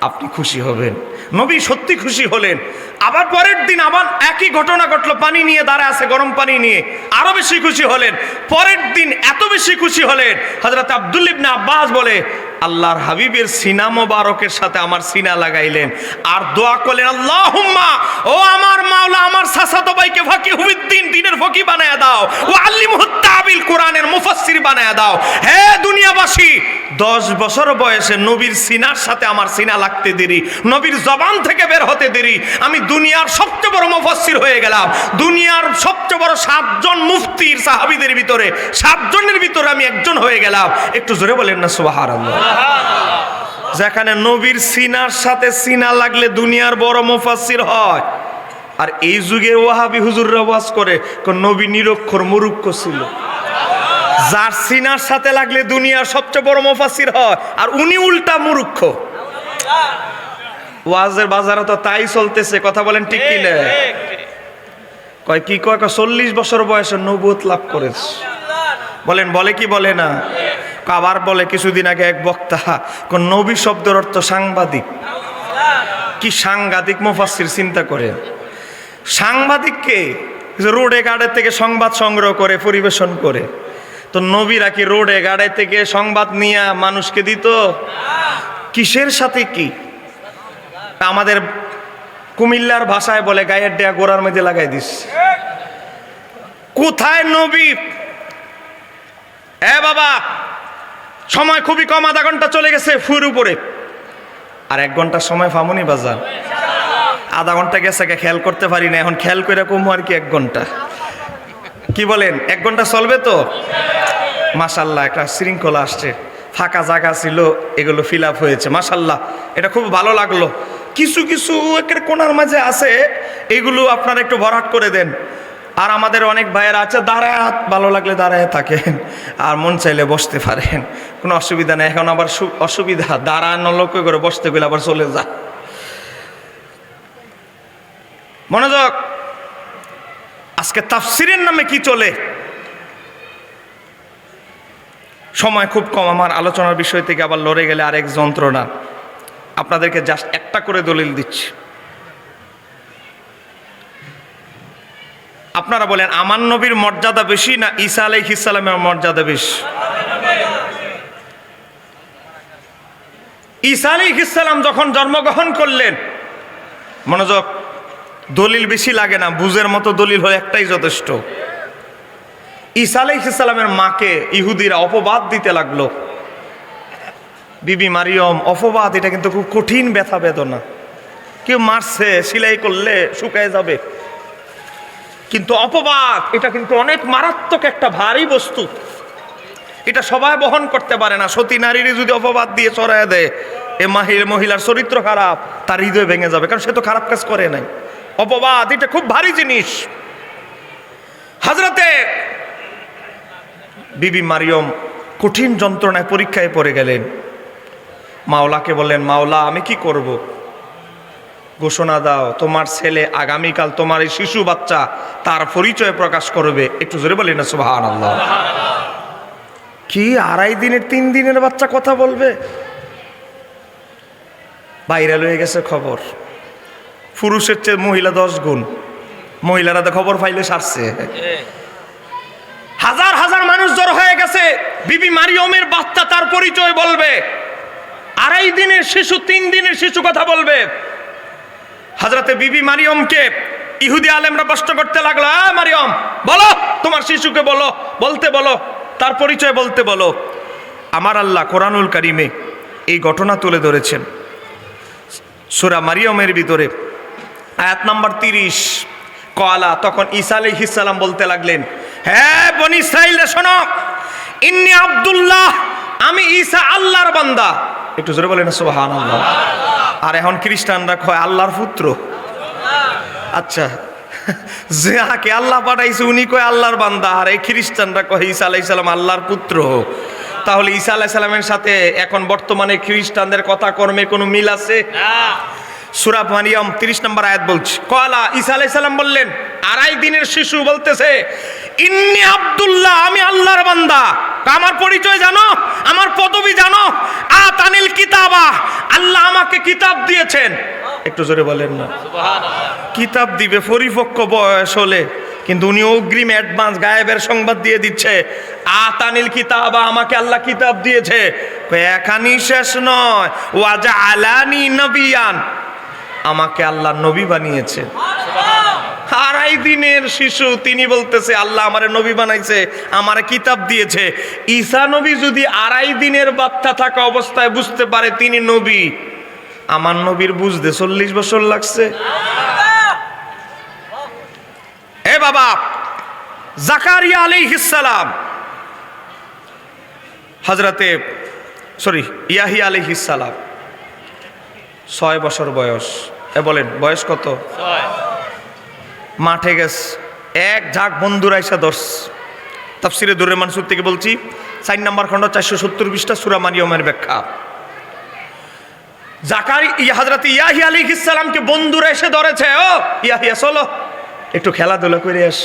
আপনি খুশি হবেন। নবী সত্যি খুশি হলেন। আবার পরের দিন আবার একই ঘটনা ঘটলো, পানি নিয়ে দাঁড়ায় আছে, গরম পানি নিয়ে, আরো বেশি খুশি হলেন। পরের দিন এত বেশি খুশি হলেন, হযরত আব্দুল্লাহ ইবনে আব্বাস বলে, আল্লাহর হাবিবের সিনা মোবারকের সাথে আমার সিনা লাগাইলেন আর দোয়া করলেন, আল্লাহুম্মা, ও আমার মাওলা, আমার চাচাতো ভাইকে ফাকিহুদ্দিন, দ্বীনের ফকি বানায়া দাও, ও আল্লিমুহুত তাবিল, কোরআনের মুফাসসির বানায়া দাও। হে দুনিয়াবাসী, 10 বছর বয়সে নবীর সিনার সাথে আমার সিনা লাগতে দেরি, নবীর জবান থেকে বের হতে দেরি, আমি দুনিয়ার সবচেয়ে বড় মুফাসসির হয়ে গেলাম। দুনিয়ার সবচেয়ে বড় 7 জন মুফতির সাহাবীদের ভিতরে 7 জনের ভিতরে আমি একজন হয়ে গেলাম। একটু জোরে বলেন না সুবহানাল্লাহ। যেখানে নবীর সিনার সাথে সিনা লাগলে দুনিয়ার বড় মুফাসসির হয়, আর এই যুগের ওয়াহাবি হুজুররা ওয়াজ করে নবী নিরক্ষর মূর্খ ছিল। যার সিনার সাথে লাগলে দুনিয়ার সবচেয়ে বড় মুফাসসির হয়, আর উনি উল্টা মূর্খ। ওয়াজের বাজারে তো তাই চলতেছে। কথা বলেন ঠিক কি না? কয় কি কয় 40 বছর বয়সে নবুয়ত লাভ করেছে। বলেন বলে কি বলে না? আবার বলে কিছুদিন আগে এক বক্তা, নবী শব্দের অর্থ সাংবাদিক। কি সাংঘাতিক মুফাসসির, চিন্তা করে। সাংবাদিককে রোডে গাড়ি থেকে সংবাদ সংগ্রহ করে পরিবেশন করে, তো নবীরা কি রোডে গাড়ি থেকে সংবাদ নিয়ে মানুষকে দিত? কিসের সাথে কি? আমাদের কুমিল্লার ভাষায় বলে গায়ের ডেয়া গোড়ার মধ্যে লাগাই দিস। কোথায় নবী? এ বাবা, সময় খুবই কম, আধা ঘন্টা চলে গেছে ফুর উপরে, আর 1 ঘন্টা সময় ফামুনি বাজার। আধা ঘন্টা গেছে, খেয়াল করতে পারি না, এখন খেয়াল করে কমু আর কি 1 ঘন্টা। কি বলেন, 1 ঘন্টা চলবে তো? মাশাল্লাহ, একটা শৃঙ্খলা আসছে, ফাঁকা জায়গা ছিল, এগুলো ফিল আপ হয়েছে, মাশাল্লাহ, এটা খুব ভালো লাগলো। কিছু কিছু একের কোনার মাঝে আছে, এগুলো আপনারা একটু ভরাট করে দেন। আর আমাদের অনেক ভাইয়েরা আছে দাঁড়ায়, ভালো লাগলে দাঁড়ায় থাকেন, আর মন চাইলে বসতে পারেন, কোনো অসুবিধা নেই। এখন আবার অসুবিধা, দাঁড়ানো লোক করে বসতে গেলে আবার চলে যায়। মনোযোগ, আজকে তাফসিরের নামে কি চলে? সময় খুব কম, আমার আলোচনার বিষয় থেকে আবার লড়ে গেলে আরেক যন্ত্রণা। আপনাদেরকে জাস্ট একটা করে দলিল দিচ্ছি। আপনারা বলেন, আমার নবীর মর্যাদা বেশি না ঈসা আলাইহিস সালামের মর্যাদা বেশি? ঈসা আলাইহিস সালাম যখন জন্মগ্রহণ করলেন, মনোযোগ, দলিল বেশি লাগে না, বুঝের মতো দলিল হলে একটাই যথেষ্ট। ঈসা আলাইহিস সালামের মাকে ইহুদিরা অপবাদ দিতে লাগলো। বিবি মারিয়ম, অপবাদ এটা কিন্তু খুব কঠিন ব্যথা বেদনা, কেউ মারছে সেলাই করলে শুকায় যাবে, কিন্তু অপবাদ এটা কিন্তু অনেক মারাত্মক একটা ভারী বস্তু, এটা সবাই বহন করতে পারে না। সতী নারীর যদি অপবাদ দিয়ে চড়ায় দেয়, এ মহিলার চরিত্র খারাপ, তার হৃদয় ভেঙে যাবে, কারণ সে তো খারাপ কাজ করে নাই। অপবাদ এটা খুব ভারী জিনিস। হযরতে বিবি মারিয়ম কঠিন যন্ত্রণায় পরীক্ষায় পড়ে গেলেন। মাওলাকে বললেন, মাওলা আমি কি করব? ঘোষণা দাও, তোমার ছেলে আগামীকাল তোমার এই শিশু বাচ্চা তার পরিচয় প্রকাশ করবে। একটু জোরে বলেন না সুবহানাল্লাহ। কি 2.5 দিনের 3 দিনের বাচ্চা কথা বলবে? ভাইরাল হয়ে গেছে খবর, পুরুষের চেয়ে মহিলা 10 গুণ। মহিলারা তো খবর পাইলে সারছে, হাজার হাজার মানুষ জড়ো হয়ে গেছে। বিবি মারিয়মের বাচ্চা তার পরিচয় বলবে, 2.5 দিনের শিশু 3 দিনের শিশু কথা বলবে। হযরতে বিবি মারিয়মকে ইহুদি আলেমরা প্রশ্ন করতে লাগলো, মারিয়ম বলো, তোমার শিশুকে বলো, বলতে বলো, তার পরিচয় বলতে বলো। আমার আল্লাহ কোরআনুল কারিমে এই ঘটনা তুলে ধরেছেন সূরা মারিয়মের ভিতরে আয়াত নাম্বার 30। কলা, তখন ঈসা আলাইহিস সালাম বলতে লাগলেন, হ্যাঁ বনি ইসরাইল শোনো, ইন্নী আব্দুল্লাহ, আমি ঈসা আল্লাহর বান্দা। একটু জোরে বলেন না সুবহানাল্লাহ। আর এখন খ্রিস্টানরা কয় আল্লাহর পুত্র। আচ্ছা, যাকে আল্লাহ পাঠাইছে উনি কয় আল্লাহর বান্দা, আর এই খ্রিস্টানরা কয় ঈসা আলাইহিস সালাম আল্লাহর পুত্র। তাহলে ঈসা আলাইহিস সালামের সাথে এখন বর্তমানে খ্রিস্টানদের কথা কর্মে কোনো মিল আছে? সূরা মারিয়ম 30 নম্বর আয়াত বলছে, কলা, ঈসা আলাইহিস সালাম বললেন, 2.5 দিনের শিশু বলতেছে, ইন্নী আব্দুল্লাহ, আমি আল্লাহর বান্দা। আমার পরিচয় জানো, আমার পদবি জানো? আতানিল কিতাবা, আল্লাহ আমাকে কিতাব দিয়েছেন। একটু জোরে বলেন না সুবহানাল্লাহ। কিতাব দিবে পরিপক্ক বয়স হলে, কিন্তু উনি অগ্রিম অ্যাডভান্স গায়েবের সংবাদ দিয়ে দিচ্ছে, আতানিল কিতাবা, আমাকে আল্লাহ কিতাব দিয়েছে। এখানেই শেষ নয়, ওয়াজা আলানি নবিয়ান, আমাকে আল্লাহ নবী বানিয়েছে। 2.5 দিনের শিশু, তিনি বলতেছে আল্লাহ আমারে নবী বানাইছে, আমারে কিতাব দিয়েছে। ঈসা নবী যদি 2.5 দিনের বাচ্চা থাকা অবস্থায় বুঝতে পারে তিনি নবী, আমার নবীর বুঝতে 40 বছর লাগছে? এ বাবা, জাকারিয়া আলাইহিস সালাম, ইয়াহিয়া আলাইহিস সালাম 6 বছর বয়স। বলেন বয়স কত? 6। মাঠে গেছে, এক ঝাঁক বন্ধুরা এসে ধরছে। তাফসিরে দুররে মানসুর থেকে বলছি, 4 নম্বর খণ্ড 470 পৃষ্ঠা সূরা মারিয়মের ব্যাখ্যা। হযরত ইয়াহিয়া আলাইহিস সালামকে বন্ধুরা এসে ধরেছে, ও ইয়াহিয়া চলো একটু খেলাধুলা করে আস।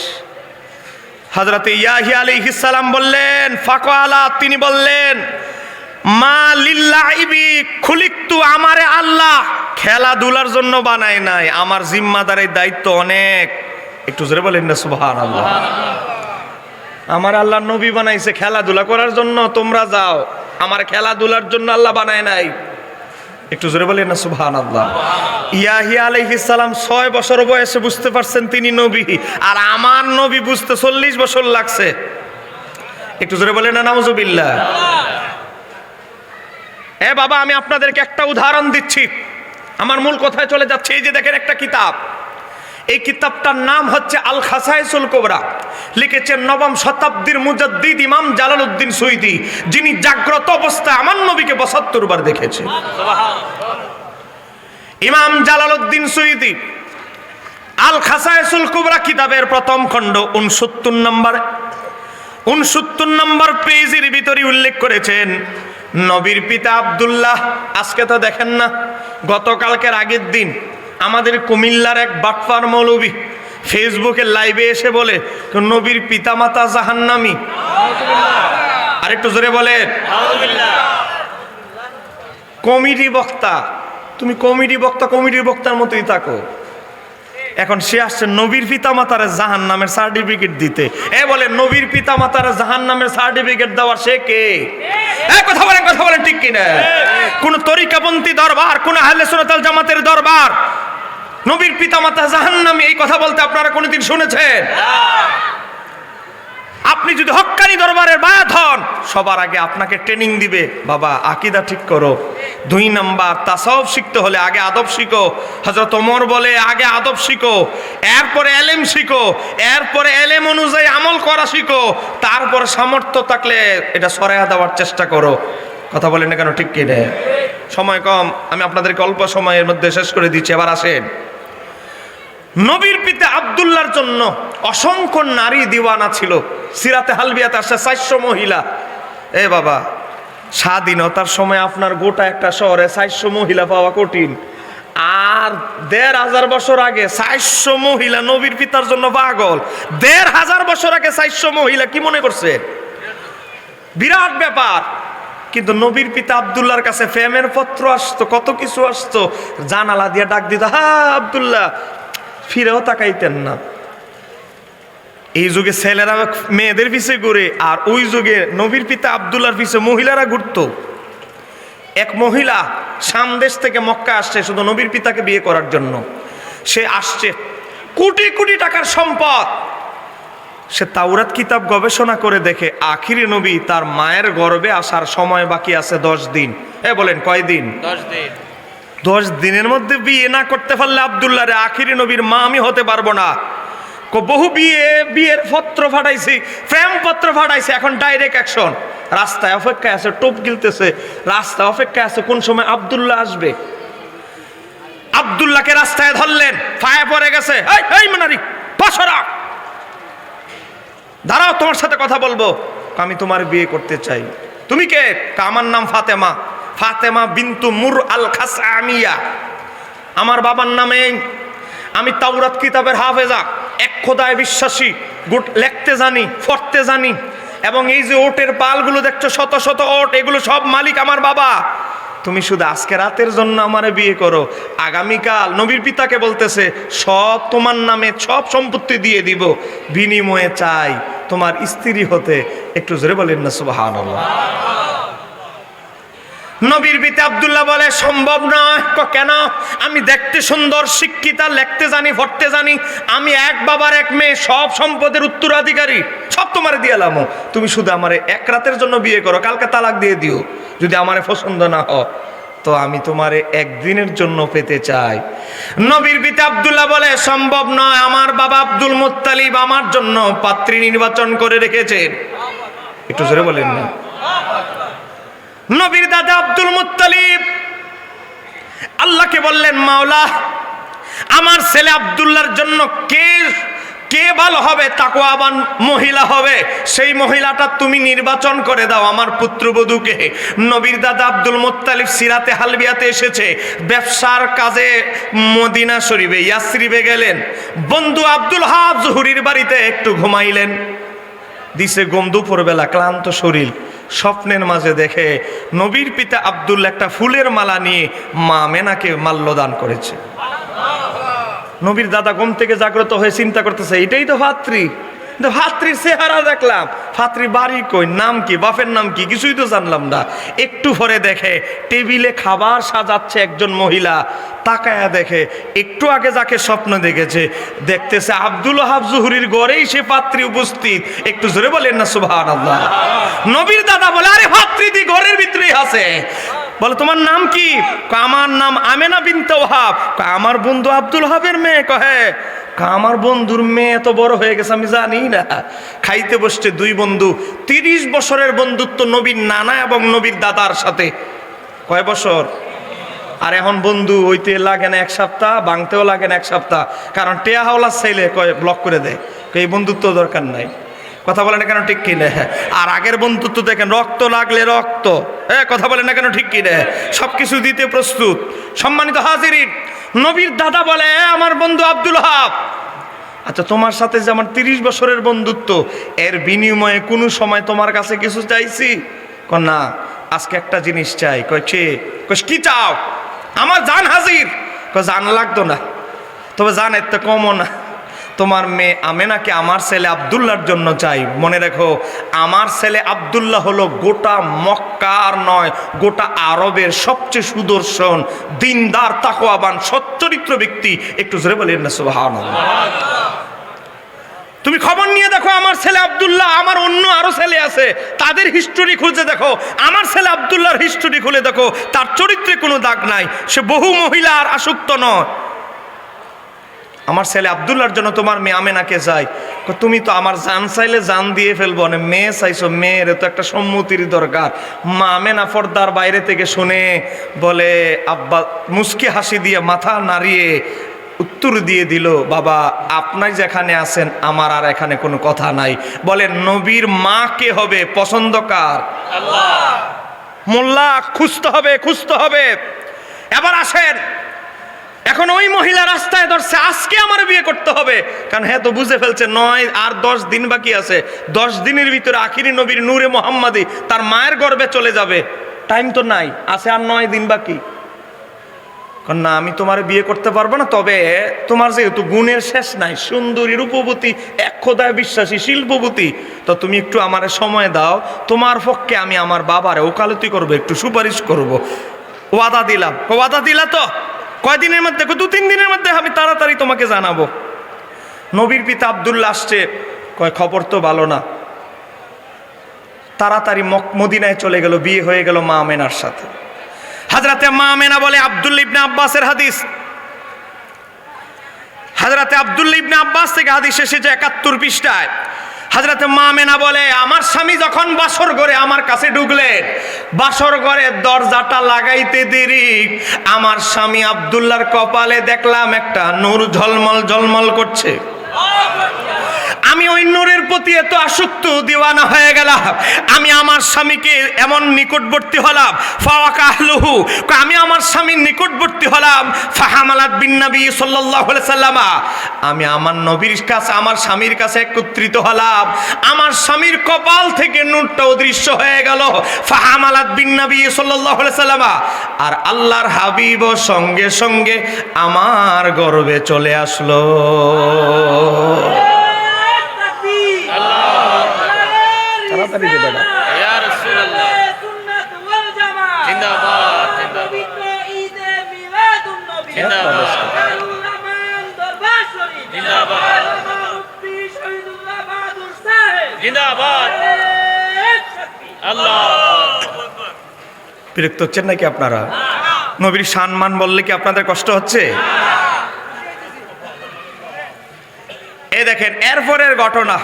হযরত ইয়াহিয়া আলাইহিস সালাম বললেন, ফাকালা, তিনি বললেন, মা লিল্লাইবি খুলিকতু, আমারে আল্লাহ খেলাধুলার জন্য বানায় নাই, আমার জিম্মাদারের দায়িত্ব অনেক। একটু জোরে বলেন না সুবহানাল্লাহ। আমার আল্লাহ নবী বানাইছে খেলাধুলা করার জন্য, তোমরা যাও, আমার খেলাধুলার জন্য আল্লাহ বানায় নাই। একটু জোরে বলেন না সুবহানাল্লাহ। ইয়াহিয়া আলাইহিস সালাম 6 বছর বয়সে বুঝতে পারছেন তিনি নবী, আর আমার নবী বুঝতে 40 বছর লাগছে। একটু জোরে বলেন না নাউজুবিল্লাহ। এ বাবা, আমি আপনাদেরকে একটা উদাহরণ দিচ্ছি, আমার মূল কথায় চলে যাচ্ছে। এই যে দেখেন একটা কিতাব, এই কিতাবটার নাম হচ্ছে আল খাসাইসুল কুবরা, লিখেছেন 9ম শতাব্দীর মুজাদ্দিদ ইমাম জালালউদ্দিন সুয়ুতী, যিনি জাগ্রত অবস্থায় আমার নবীকে 72 বার দেখেছে। ইমাম জালালউদ্দিন সুয়ুতী আল খাসাইসুল কুবরা কিতাবের 1ম খণ্ড 69 নম্বর পেজের ভিতরে উল্লেখ করেছেন, নবীর পিতা আব্দুল্লাহ। আজকে তো দেখেন না, গতকালকের আগের দিন আমাদের কুমিল্লার এক বাটপার মৌলবী ফেসবুকে লাইভে এসে বলে নবীর পিতামাতা জাহান্নামী। আরেকটু জোরে বলে কমিটি বক্তা। তুমি কমিটির বক্তার মতোই থাকো। এখন সে আসছে নবীর পিতামাতার জাহান্নামের সার্টিফিকেট দিতে। বলে নবীর পিতামাতার জাহান্নামের সার্টিফিকেট দেওয়ার সে কে? কথা বলেন ঠিক কিনা? কোন তরিকাপন্থী দরবার, কোন আহলে সুন্নাত ওয়াল জামাতের দরবার নবীর পিতামাতা জাহান্নামী এই কথা বলতে আপনারা কোনোদিন শুনেছেন? আপনি যদি হক্কানি দরবারের বায়াত হন, সবার আগে আপনাকে ট্রেনিং দিবে, বাবা আকীদা ঠিক করো। 2 নাম্বার, তাসাউফ শিখতে হলে আগে আদব শিখো। হযরত ওমর বলে আগে আদব শিখো, এরপরে এলেম শিখো, এরপরে এলেম অনুযায়ী আমল করা শিখো, তারপরে সামর্থ্য থাকলে এটা সরায়া দেওয়ার চেষ্টা করো। কথা বলেন না কেন? ঠিক কি না? সময় কম, আমি আপনাদেরকে অল্প সময়ের মধ্যে শেষ করে দিচ্ছি। এবার আসেন, নবীর পিতা আব্দুল্লাহর জন্য অসংখ্য নারী দিওয়ানা ছিল। সিরাতে হালবিয়াতে আসছে 400 মহিলা। এ বাবা, স্বাধীনতার সময় আপনার গোটা একটা শহরে 400 মহিলা পাওয়া কঠিন, আর 1500 বছর আগে 400 মহিলা নবীর পিতার জন্য পাগল। 1500 বছর আগে 400 মহিলা কি মনে করছে? বিরাট ব্যাপার। কিন্তু নবীর পিতা আব্দুল্লাহর কাছে প্রেমের পত্র আসতো, কত কিছু আসতো, জানালা দিয়ে ডাক দিত, হা আব্দুল্লাহ, ফিরেও তাকাইতেন না। এই যুগে ছেলেরা মেয়েদের পিছে ঘুরে, আর ওই যুগে নবীর পিতা আব্দুল্লাহর পিছে মহিলারা ঘুরতো। এক মহিলা শাম দেশ থেকে মক্কা আসছে শুধু নবীর পিতাকে বিয়ে করার জন্য। সে আসছে, কোটি কোটি টাকার সম্পদ। সে তাওরাত কিতাব গবেষণা করে দেখে আখিরি নবী তার মায়ের গর্ভে আসার সময় বাকি আছে 10 দিন। বলেন কয়দিন? 10 দিন। 10 দিনের মধ্যে বিয়ে না করতে পারলে আব্দুল্লাহ রে আখিরি নবীর মা আমি হতে পারবো না। বহু বিয়ের পত্র ফাটাইছি, প্রেম পত্র ফাটাইছে, এখন ডাইরেক্ট অ্যাকশন। রাস্তায় অপেক্ষায় আছে, টোপ গিলতেছে, রাস্তায় অপেক্ষায় আছে কোন সময় আব্দুল্লাহ আসবে। আব্দুল্লাহকে রাস্তায় ধরলেন, ফায়ে পড়ে গেছে, এই মানারি পাশরা, দাঁড়াও, তোমার সাথে কথা বলবো। আমি তোমার বিয়ে করতে চাই। তুমি কে? আমার নাম ফাতেমা, ফাতেমা বিনতু মুর আল খাসআমিয়া। আমার বাবার নামে, আমি তাওরাত কিতাবের হাফেজা, এক খোদায় বিশ্বাসী, লিখতে জানি, পড়তে জানি, এবং এই যে ওটের পালগুলো দেখছো, শত শত ওট, এগুলো সব মালিক আমার বাবা। তুমি শুধু আজকে রাতের জন্য আমারে বিয়ে করো, আগামীকাল নবীর পিতাকে বলতেছে সব তোমার নামে সব সম্পত্তি দিয়ে দিব, বিনিময়ে চাই তোমার স্ত্রী হতে। একটু জোরে বলেন না সুবহানাল্লাহ। নবীর পিতা আব্দুল্লাহ বলে সম্ভব নয়। কেন? আমি দেখতে সুন্দর, শিক্ষিতা, লিখতে জানি, পড়তে জানি, আমি এক বাবার এক মেয়ে, সব সম্পদের উত্তরাধিকারী, সব তোমারে দিয়ালাম। তুমি শুধু আমারে এক রাতের জন্য বিয়ে করো, কালকে তালাক দিয়ে দিও। যদি আমারে পছন্দ না হয় তো আমি তোমারে একদিনের জন্য পেতে চাই। নবীর পিতা আব্দুল্লাহ বলে সম্ভব নয়, আমার বাবা আব্দুল মুত্তালিব আমার জন্য পাত্রী নির্বাচন করে রেখেছেন। একটু জোরে বলেন না। নবীর দাদা আব্দুল মুত্তালিব আল্লাহকে বললেন, মাওলা, আমার ছেলে আব্দুল্লাহর জন্য কে ভালো হবে, তাকওয়াবান মহিলা হবে, সেই মহিলাটা তুমি নির্বাচন করে দাও আমার পুত্রবধূকে। নবীর দাদা আব্দুল মুত্তালিব সিরাতে হালবিয়াতে এসেছে, ব্যবসার কাজে মদিনা শরীফে ইয়াসরিবে গেলেন। বন্ধু আব্দুল হাব জুহুরির বাড়িতে একটু ঘুমাইলেন। দিছে ঘুম, দুপুরবেলা ক্লান্ত শরীর, স্বপ্নের মাঝে দেখে নবীর পিতা আব্দুল্লাহ একটা ফুলের মালা নিয়ে মা মেনাকে মাল্যদান করেছে। নবীর দাদা ঘুম থেকে জাগ্রত হয়ে চিন্তা করতেছে, এটাই তো ভাতৃ, কিন্তু ভাতৃর চেহারা দেখলাম, ভাতৃ বাড়ি কই, নাম কি, বাপের নাম কি, কিছুই তো জানলাম না। একটু পরে দেখে টেবিলে খাবার সাজাচ্ছে একজন মহিলা, তাকায়া দেখে একটু আগে যাকে স্বপ্ন দেখেছে, দেখতেছে আব্দুল ওহাব জুহুরির ঘরেই সে পাত্রী উপস্থিত। একটু জোরে বলেন না সুবহানাল্লাহ। নবীর দাদা বলে, আরে ভাতৃদি ঘরের ভিতরেই আছে। বলে তোমার নাম কি? আমার নাম আমেনা বিনতে ওহাব। আমার বন্ধু আব্দুল ওহাবের মেয়ে। কহে আমার বন্ধুর মেয়ে এত বড় হয়ে গেছে আমি জানি না। খাইতে বসছে দুই বন্ধু, 30 বছরের বন্ধুত্ব নবীর নানা এবং নবীর দাদার সাথে। কয় বছর? আর এখন বন্ধু হইতে লাগে না 1 সপ্তাহ, ভাঙতেও লাগে না 1 সপ্তাহ, কারণ টেয়া হাওলা চাইলে কয় ব্লক করে দেয়, এই বন্ধুত্ব দরকার নাই। কথা বলে না কেন? ঠিক কি না? আর আগের বন্ধুত্ব দেখেন, রক্ত লাগলে রক্ত, কথা বলে না কেন? ঠিক কি না? সবকিছু দিতে প্রস্তুত। সম্মানিত হাজিরিন, নবীর দাদা বলে, আমার বন্ধু আব্দুল ওহাব, আচ্ছা তোমার সাথে যে আমার 30 বছরের বন্ধুত্ব, এর বিনিময়ে কোনো সময় তোমার কাছে কিছু চাইছি? না, আজকে একটা জিনিস চাই। কয়েছে কি চাও? আমার জান হাজির। জান লাগতো না, তবে জান এত কমও না, তোমার মেয়ে আমেনাকে আমার ছেলে আব্দুল্লাহর জন্য চাই। মনে রেখো, আমার ছেলে আব্দুল্লাহ হলো গোটা মক্কার নয়, গোটা আরবের সবচেয়ে সুদর্শন, দিনদার, তাকওয়াবান, সচ্চরিত্র ব্যক্তি। একটু জোরে বলেন না সুবহানাল্লাহ। তুমি খবর নিয়ে দেখো, আমার ছেলে আব্দুল্লাহ, আমার অন্য আরো ছেলে আছে, তাদের হিস্টোরি খুঁজে দেখো। আমার ছেলে আব্দুল্লাহর হিস্টোরি খুলে দেখো, তার চরিত্রে কোনো দাগ নাই, সে বহু মহিলার আসক্ত নয়। আমার ছেলে আব্দুল্লাহর জন্য তোমার মেয়ে আমেনাকে চাই। তুমি তো আমার জান চাইলে জান দিয়ে ফেলবো না, মেয়ে চাইছো, মেয়ের তো একটা সম্মতির দরকার। মা আমেনা পর্দার বাইরে থেকে শুনে বলে, আব্বা মুস্কি হাসি দিয়ে মাথা নাড়িয়ে উত্তর দিয়ে দিল, বাবা আপনি যেখানে আছেন আমার আর এখানে কোনো কথা নাই। বলে নবীর মা কে হবে, পছন্দ কার? আল্লাহ। মোল্লা খুঁজতে হবে, খুঁজতে হবে। এবার আসেন, এখন ওই মহিলা রাস্তায় ধরছে, আজকে আমার বিয়ে করতে হবে, কারণ হ্যাঁ তো বুঝে ফেলছে 9 আর 10 দিন বাকি আছে, 10 দিনের ভিতরে আখিরি নবীর নূরে মোহাম্মদী তার মায়ের গর্ভে চলে যাবে, টাইম তো নাই, আছে আর 9 দিন বাকি। না আমি তোমার বিয়ে করতে পারবো না, তবে তোমার যেহেতু গুণের শেষ নাই, সুন্দরী, রূপবতী, এক খোদায় বিশ্বাসী, শিল্পবতী, তো তুমি একটু আমার সময় দাও, তোমার পক্ষে আমি আমার বাবারে ওকালতি করবো, একটু সুপারিশ করব। ওয়াদা দিলাম। ওয়াদা দিলা তো? কয়দিনের মধ্যে? 2-3 দিনের মধ্যে আমি তাড়াতাড়ি তোমাকে জানাবো। নবীর পিতা আব্দুল্লাহ আসছে, কয় খবর তো ভালো না। তাড়াতাড়ি মদিনায় চলে গেল, বিয়ে হয়ে গেল মা আমেনার সাথে। হযরতে মা আমেনা বলে, আব্দুল্লাহ ইবনে আব্বাসের হাদিস, হযরতে আব্দুল্লাহ ইবনে আব্বাস থেকে হাদিস এসেছে 71 পৃষ্ঠায়। হযরতে মা আমেনা বলে, আমার স্বামী যখন বাসর ঘরে আমার কাছে ঢুকলেন, বাসর ঘরের দরজাটা লাগাইতে দেরি, আমার স্বামী আব্দুল্লাহর কপালে দেখলাম একটা নূর ঝলমল ঝলমল করছে। আমি ওই নূরের প্রতি এত আসক্ত, দিওয়ানা হয়ে গেলাম। আমি আমার স্বামীকে এমন নিকটবর্তী হলাম, ফাওয়াকাহলুহু, আমি আমার স্বামীর নিকটবর্তী হলাম, ফাহামালাত বিন নবী সাল্লাল্লাহু আলাইহি সাল্লাম, আমি আমার নবীর কাছে, আমার স্বামীর কাছে একত্রিত হলাম। আমার স্বামীর কপাল থেকে নূরটা অদৃশ্য হয়ে গেল, ফাহামালাত বিন নবী সাল্লাল্লাহু আলাইহি সাল্লাম, আর আল্লাহর হাবিব সঙ্গে সঙ্গে আমার গর্ভে চলে আসলো। বিরক্ত হচ্ছেন নাকি আপনারা? নবীর সম্মান বললে কি আপনাদের কষ্ট হচ্ছে? এই দেখেন, এরপরের ঘটনা,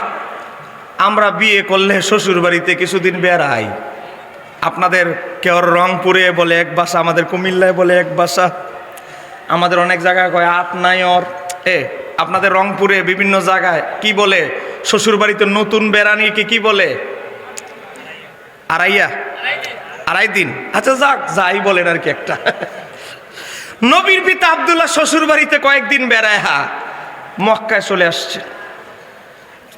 আমরা বিয়ে করলে শ্বশুর বাড়িতে কিছুদিন বেড়াই। আপনাদের কেউ রংপুরে বলে এক ভাষা, আমাদের কুমিল্লায় বলে এক ভাষা, আমাদের অনেক জায়গায় কয় আট নাইর। আপনাদের রংপুরে বিভিন্ন জায়গায় কি বলে? শ্বশুর বাড়িতে নতুন বেড়ানিকে কি বলে? আড়াই দিন। আচ্ছা যাক, যাই বলেন আর কি একটা। নবীর পিতা আব্দুল্লাহ শ্বশুর বাড়িতে কয়েকদিন বেড়ায়, মক্কায় চলে আসছে।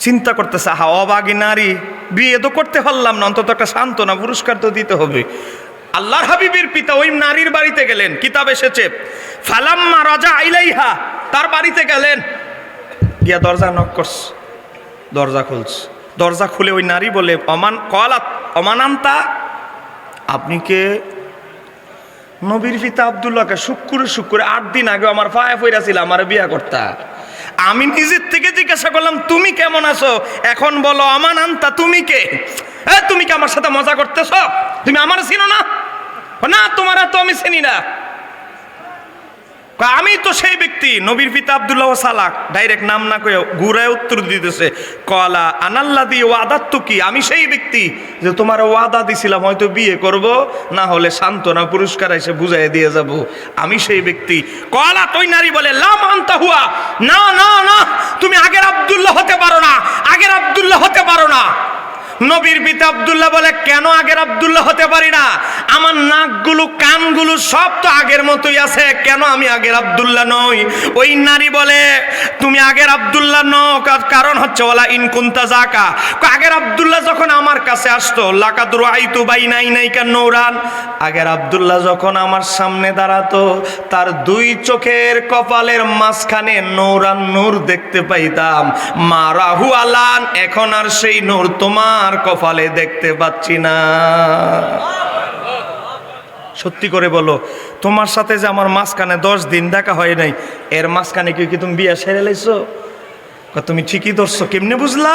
চিন্তা করতেছে, অবাগী নারী, বিয়ে তো করতে পারলাম না, অন্তত একটা সান্ত্বনা, পুরস্কার তো দিতে হবে। আল্লাহর হাবিবের পিতা ওই নারীর বাড়িতে গেলেন, কিতাব এসেছে ফালাম্মা রাজা ইলাইহা, তার বাড়িতে গেলেন, গিয়া দরজা নক করছে, দরজা খুলছে। দরজা খুলে ওই নারী বলে, অমানান্তা, আপনি কে? নবীর পিতা আব্দুল্লাহকে শুক্রে 8 দিন আগে আমার পায়ে পড়াছিল আমার বিয়া করতা। আমি নিজের থেকে জিজ্ঞাসা করলাম, তুমি কেমন আছো? এখন বলো অমানান্তা, তুমি কে? তুমি কি আমার সাথে মজা করতেছ? তুমি আমার চিনো না? না, তোমার তো আমি চিনি না। আমি তো সেই ব্যক্তি। নবীর পিতা আব্দুল্লাহ সালাক, ডাইরেক্ট নাম না কয়ে ঘুরায় উত্তর দিতেছে, কলা আনাল্লাদি ওয়াদাত্তু কি, আমি সেই ব্যক্তি যে তোমার ওয়াদা দিছিলাম, হয়তো বিয়ে করব, না হলে সান্ত্বনা পুরস্কার এসে বুঝাই দিয়ে যাব, আমি সেই ব্যক্তি। কলা তুই নারী বলে, লাম আনতা হুয়া, না না না, তুমি আগের আব্দুল্লাহ হতে পারো না, আগের আব্দুল্লাহ হতে পারো না। নবীর পিতা আব্দুল্লাহ বলে, কেন আগের আব্দুল্লাহ হতে পারি না? আমার নাকগুলো কানগুলো সব তো আগের মতোই আছে, কেন আমি আগের আব্দুল্লাহ নই? ওই নারী বলে, তুমি আগের আব্দুল্লাহ নও, কারণ হচ্ছে ওয়ালা ইন কুনতা যাকা, আগের আব্দুল্লাহ যখন আমার কাছে আসতো লাকাদ রাআইতু বাইনা ইনাইকা নূরান, আগের আব্দুল্লাহ যখন আমার সামনে দাঁড়াতো তার দুই চোখের কপালের মাঝখানে নূরান নূর দেখতে পাইতাম। মারাহু আলান, এখন আর সেই নূর তোমার কপালে দেখতে পাচ্ছি না। সত্যি করে বলো, তোমার সাথে যে আমার মাঝখানে 10 দিন দেখা হয় নাই, এর মাঝখানে কি তুমি বিয়া সেরে লাইছো? তুমি ঠিকই ধরছো। কেমনে বুঝলা?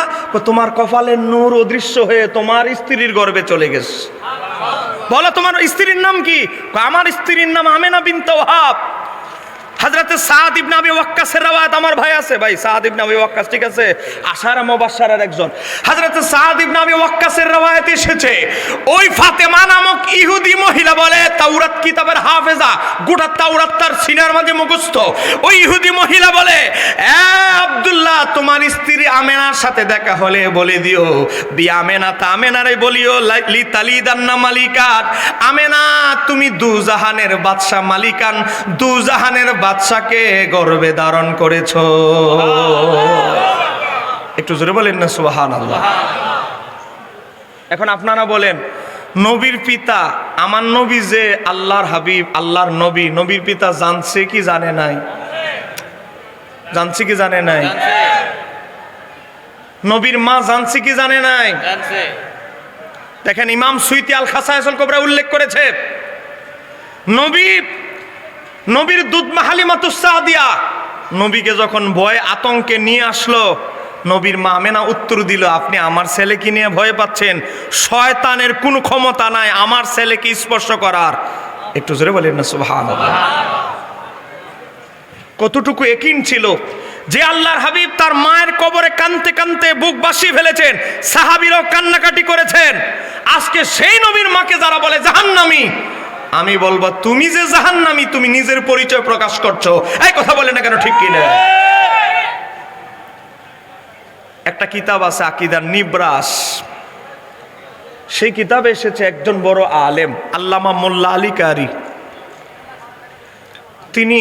তোমার কপালের নূর অদৃশ্য হয়ে তোমার স্ত্রীর গর্ভে চলে গেছে। বলো তোমার স্ত্রীর নাম কি? আমার স্ত্রীর নাম আমেনা বিনতে ওয়াহাব। হযরত সাদ ইবনে আবি ওয়াক্কাসের রওয়ায়াত, আমার ভাই আছে ভাই সাদ ইবনে আবি ওয়াক্কাস, ঠিক আছে, আশারা মুবাশশারার একজন। হযরত সাদ ইবনে আবি ওয়াক্কাসের রওয়ায়াত এসেছে, ওই ফাতেমা নামক ইহুদি মহিলা বলে, তাওরাত কিতাবের হাফেজা, গোটা তাওরাত তার সিনার মাঝে মুখস্থ। ওই ইহুদি মহিলা বলে, এ আব্দুল্লাহ, তোমার স্ত্রী আমেনার সাথে দেখা হলে বলে দিও, বি আমেনা তা আমেনারে বলিও, লি তালিদান্না মালিকাত, আমেনা তুমি দুজাহানের বাদশা মালিকান, দুজাহানের বাদশাকে গর্ভে ধারণ করেছো। একটু জোরে বলেন না সুবহানাল্লাহ। এখন আপনারা বলেন, নবীর পিতা আমার নবী যে আল্লাহর হাবিব, আল্লাহর নবী, নবীর পিতা জানছে কি জানে নাই? জানছে কি জানে নাই? নবীর মা জানছে কি জানে নাই? দেখেন, ইমাম সুয়ুতী আল খাসায়েসুল কুবরা উল্লেখ করেছে, নবীর দুধ মা হালিমাতুস সাদিয়া নবীকে যখন ভয় আতঙ্কে নিয়ে আসলো, নবীর মা আমেনা উত্তর দিল, আপনি আমার ছেলেকে নিয়ে ভয় পাচ্ছেন, শয়তানের কোনো ক্ষমতা নাই আমার ছেলেকে স্পর্শ করার। একটু জোরে বলেন না সুবহানাল্লাহ। কতটুকু ইয়াকিন ছিল যে আল্লাহর হাবিব তার মায়ের কবরে কাঁদতে কাঁদতে বুক বাসিয়ে ফেলেছেন, সাহাবীরাও কান্নাকাটি করেছেন। আজকে সেই নবীর মাকে যারা বলে জাহান্নামী, আমি বলবো, তুমি যে জাহান্নামী তুমি নিজের পরিচয় প্রকাশ করছো। এই কথা বলে না কেন, ঠিক কিনা? একটা কিতাব আছে আকীদার নিবরাস, সেই কিতাবে এসেছে একজন বড় আলেম আল্লামা মোল্লা আলী কারি, তিনি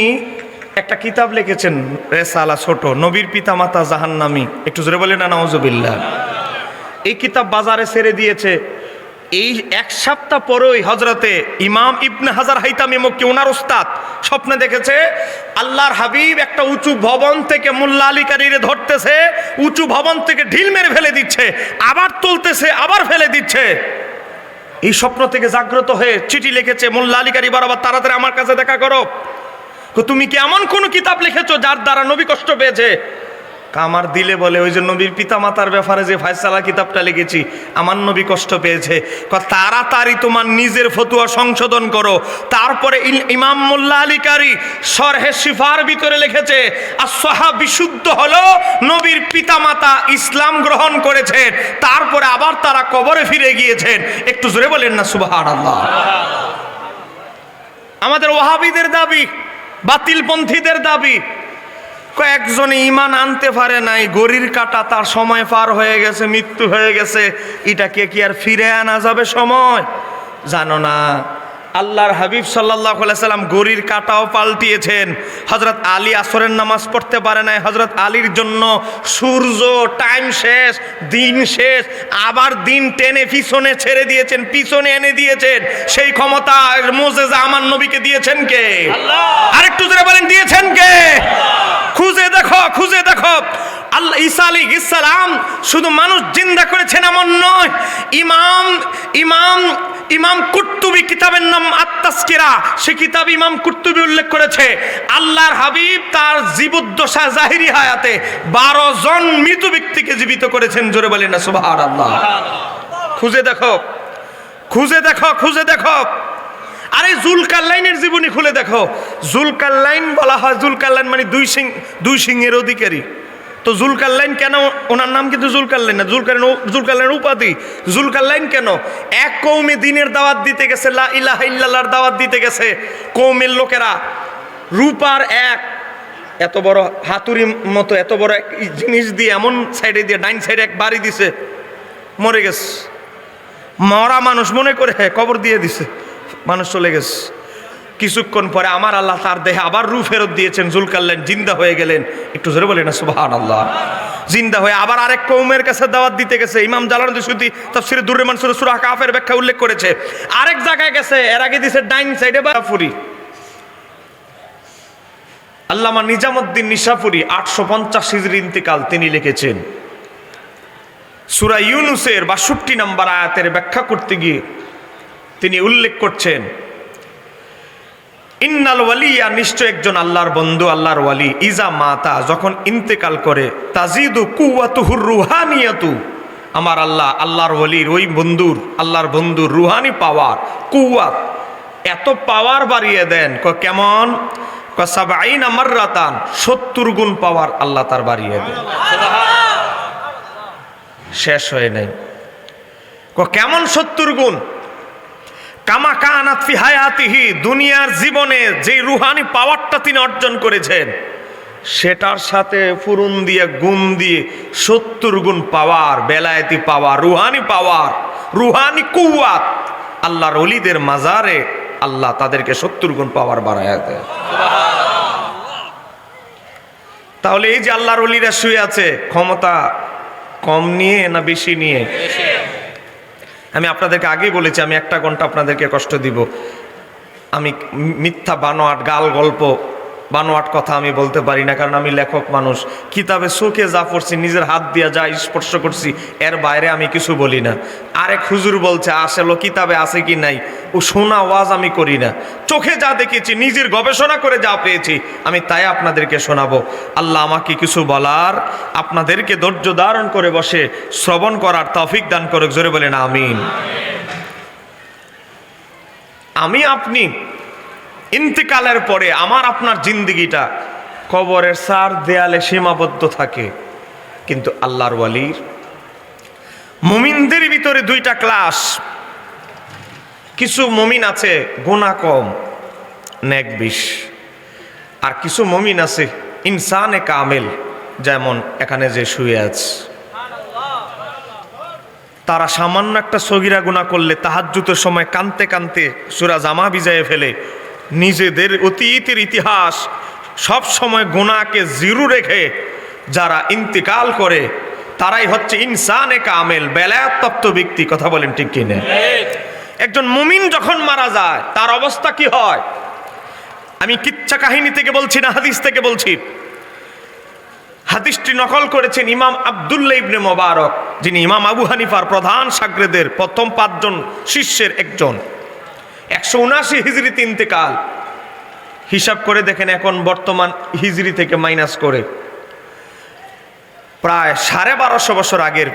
একটা কিতাব লিখেছেন রেসালা, ছোট, নবীর পিতামাতা জাহান্নামী। একটু জোরে বলেন না নাউজুবিল্লাহ। এই কিতাব বাজারে ছেড়ে দিয়েছে। এই এক সপ্তাহ পরেই হযরতে ইমাম ইবনে হাজার হাইতামি মক্কি, ওনার উস্তাদ, স্বপ্নে দেখেছে আল্লাহর হাবিব একটা উঁচু ভবন থেকে মোল্লা আলী কারিরে ধরতেছে, উঁচু ভবন থেকে ঢিল মেরে ফেলে দিচ্ছে, আবার তুলতেছে, আবার ফেলে দিচ্ছে। এই স্বপ্ন থেকে জাগ্রত হয়ে চিঠি লিখেছে, মোল্লা আলী কারি বরাবর তাড়াতাড়ি আমার কাছে দেখা করো, তুমি কি এমন কোন কিতাব লিখেছো যার দ্বারা নবী কষ্ট পেয়েছে? আমার দিলে বলে, ওই যে নবীর পিতামাতার ব্যাপারে যে ফায়সালা কিতাবটা লিখেছি, আমার নবী কষ্ট পেয়েছে, তাড়াতাড়ি তোমার নিজের ফতুয়া সংশোধন করো। তারপরে ইমাম মোল্লা আলী কারি শরহে শিফার ভিতরে লিখেছে, as-সাহাবা বিশুদ্ধ হলো নবীর পিতামাতা ইসলাম গ্রহণ করেছেন, তারপরে আবার তারা কবরে ফিরে গিয়েছেন। একটু জোরে বলেন না সুবহানাল্লাহ। আমাদের ওয়াহাবিদের দাবি, বাতিলপন্থীদের দাবি, কয়েকজনে ইমান আনতে পারে নাই, গড়ির কাটা তার সময় পার হয়ে গেছে, মৃত্যু হয়ে গেছে, এটাকে কি আর ফিরে আনা যাবে সময়? জানো না, আল্লাহর হাবিব সাল্লাল্লাহু আলাইহি সাল্লাম গড়ির কাটাও পাল্টিয়েছেন। হযরত আলী আসরের নামাজ পড়তে পারে নাই, হযরত আলীর জন্য সূর্য টাইম শেষ, দিন শেষ, আবার দিন টেনে পিছনে ছেড়ে দিয়েছেন, পিছনে এনে দিয়েছেন। সেই ক্ষমতা মুজিজা আমার নবীকে দিয়েছেন কে? আল্লাহ। আরেকটু জোরে বলেন, দিয়েছেন কে? খুঁজে দেখো, খুঁজে দেখো। আল্লাহ ঈসা আলাইহিস সালাম শুধু মানুষ জিন্দা করেছেন এমন নয়, ইমাম কুরতুবী কিতাবের নাম আত-তাসকিরা, সে কিতাব ইমাম কুরতুবী উল্লেখ করেছে, আল্লাহর হাবিব তার জীবদ্দশা জাহিরি হায়াতে 12 জন মৃত ব্যক্তিকে জীবিত করেছেন। জোরে বলেন না সুবহানাল্লাহ। খুঁজে দেখো, খুঁজে দেখো, খুঁজে দেখো। আরে জুলকারনাইনের জীবনী খুলে দেখো। জুলকারনাইন বলা হয়, জুলকারনাইন মানে দুই সিংহের অধিকারী। তো জুলকারনাইন কেন? ওনার নাম কিন্তু জুলকারনাইন না, জুলকারনাইন উপাধি। জুলকারনাইন কেন? এক কওমে দ্বীনের দাওয়াত দিতে গেছে, লা ইলাহা ইল্লাল্লাহর দাওয়াত দিতে গেছে। কওমের লোকেরা রূপার এত বড় হাতুড়ি মতো এত বড় জিনিস দিয়ে এমন সাইডে দিয়ে ডাইন সাইডে এক বাড়ি দিছে, মরে গেছে। মরা মানুষ মনে করে কবর দিয়ে দিছে, মানুষ চলে গেছে। কিছুক্ষণ পরে আমার আল্লাহ তার দেহে আবার রূহ ফেরত দিয়েছেন, জুলকারনাইন জিন্দা হয়ে গেলেন। একটু জোরে বলে না সুবহানাল্লাহ। জিন্দা হয়ে আবার আরেক কওমের কাছে দাওয়াত দিতে গেছে। ইমাম জালালউদ্দিন সুয়ুতী তাফসীরে দুররে মানসুরে সূরা কাফের ব্যাখ্যা উল্লেখ করেছে। আরেক জায়গায় গেছে, এর আগে দিছে ডাইন সাইডে বাফুরি। আল্লামা নিজামুদ্দিন নিশাপুরী 850 হিজরি ইন্তেকাল, তিনি লিখেছেন সূরা ইউনূসের 62 নম্বর আয়াতের ব্যাখ্যা করতে গিয়ে তিনি উল্লেখ করছেন, ইন্নাল ওয়ালিয়া, নিশ্চয় একজন আল্লাহর বন্ধু, আল্লাহর ওয়ালি, ইজা মাতা, যখন ইন্তেকাল করে, তাজিদু কুওয়াতুহুর রুহানিয়াতু, আমার আল্লাহ, আল্লাহর ওয়ালির ওই বন্ধুর, আল্লাহর বন্ধুর রুহানি পাওয়ার, কুওয়াত, এত পাওয়ার বাড়িয়ে দেন। কেমন? 70 মাররাতান, 70 গুণ পাওয়ার আল্লাহ তার বাড়িয়ে দেন। শেষ হয়ে নাই। কেমন 70 গুণ? কামা কানাত ফি হায়াতিহি, দুনিয়ার জীবনে যে রুহানি পাওয়ারটা তিনি অর্জন করেছেন সেটার সাথে ফুরুন দিয়ে গুণ দিয়ে 70 গুণ পাওয়ার, বেলায়েতি পাওয়ার, রুহানি পাওয়ার, রুহানি কুওয়াত আল্লাহর ওলিদের মাজারে আল্লাহ তাদেরকে 70 গুণ পাওয়ার বাড়ায়া দেয়। তাহলে এই যে আল্লাহর ওলিরা শুয়ে আছে, ক্ষমতা কম নিয়ে না বেশি নিয়ে? আমি আপনাদেরকে আগেই বলেছি, আমি 1 ঘন্টা আপনাদেরকে কষ্ট দিব। আমি মিথ্যা বানোয়াট গাল গল্প বানোয়াট কথা আমি বলতে পারি না, কারণ আমি লেখক মানুষ। কিতাবে চোখে যা পড়ছি, নিজের হাত দিয়ে যা স্পর্শ করছি, এর বাইরে আমি কিছু বলি না। আরেক হুজুর বলছে আসলে কিতাবে আছে কি নাই, ও শোনা ওয়াজ আমি করি না। চোখে যা দেখেছি, নিজের গবেষণা করে যা পেয়েছি, আমি তাই আপনাদেরকে শোনাবো। আল্লাহ আমাকে কিছু বলার, আপনাদেরকে ধৈর্য ধারণ করে বসে শ্রবণ করার তৌফিক দান করুক। জোরে বলেন আমিন। আমি আপনি ইন্তেকালের পরে আমার আপনার জিন্দেগিটা কবরের 4 দেয়ালে সীমাবদ্ধ থাকে, কিন্তু আল্লাহর ওয়ালির, মুমিনদের ভিতরে 2টা ক্লাস। কিছু মুমিন আছে গুনাহ কম, নেক বেশি, আর কিছু মুমিন আছে ইনসানে কামেল, যেমন এখানে যে শুয়ে আছে। তারা সামান্য একটা সগীরা গুনাহ করলে তাহাজ্জুদের সময় কানতে কানতে সূরা জামা ভিজায়ে ফেলে। নিজেদের অতীতের ইতিহাস সব সময় গুনাহকে জিরো রেখে যারা ইন্তেকাল করে তারাই হচ্ছে ইনসানে কামেল, বেলায়েতপ্রাপ্ত ব্যক্তি। কথা বলেন ঠিক কিনা? একজন মুমিন যখন মারা যায় তার অবস্থা কি হয়? আমি কিচ্ছা কাহিনী থেকে বলছি না, হাদিস থেকে বলছি। হাদিসটি নকল করেছেন ইমাম আব্দুল্লাহ ইবনে মুবারক, যিনি ইমাম আবু হানিফার প্রধান শাগরেদের প্রথম 5 জন শিষ্যের একজন। 179 হিজরিতে ইন্তেকাল। হিসাব করে দেখেন, এখন বর্তমান হিজরি থেকে মাইনাস করে প্রায় 1250 বছর আগের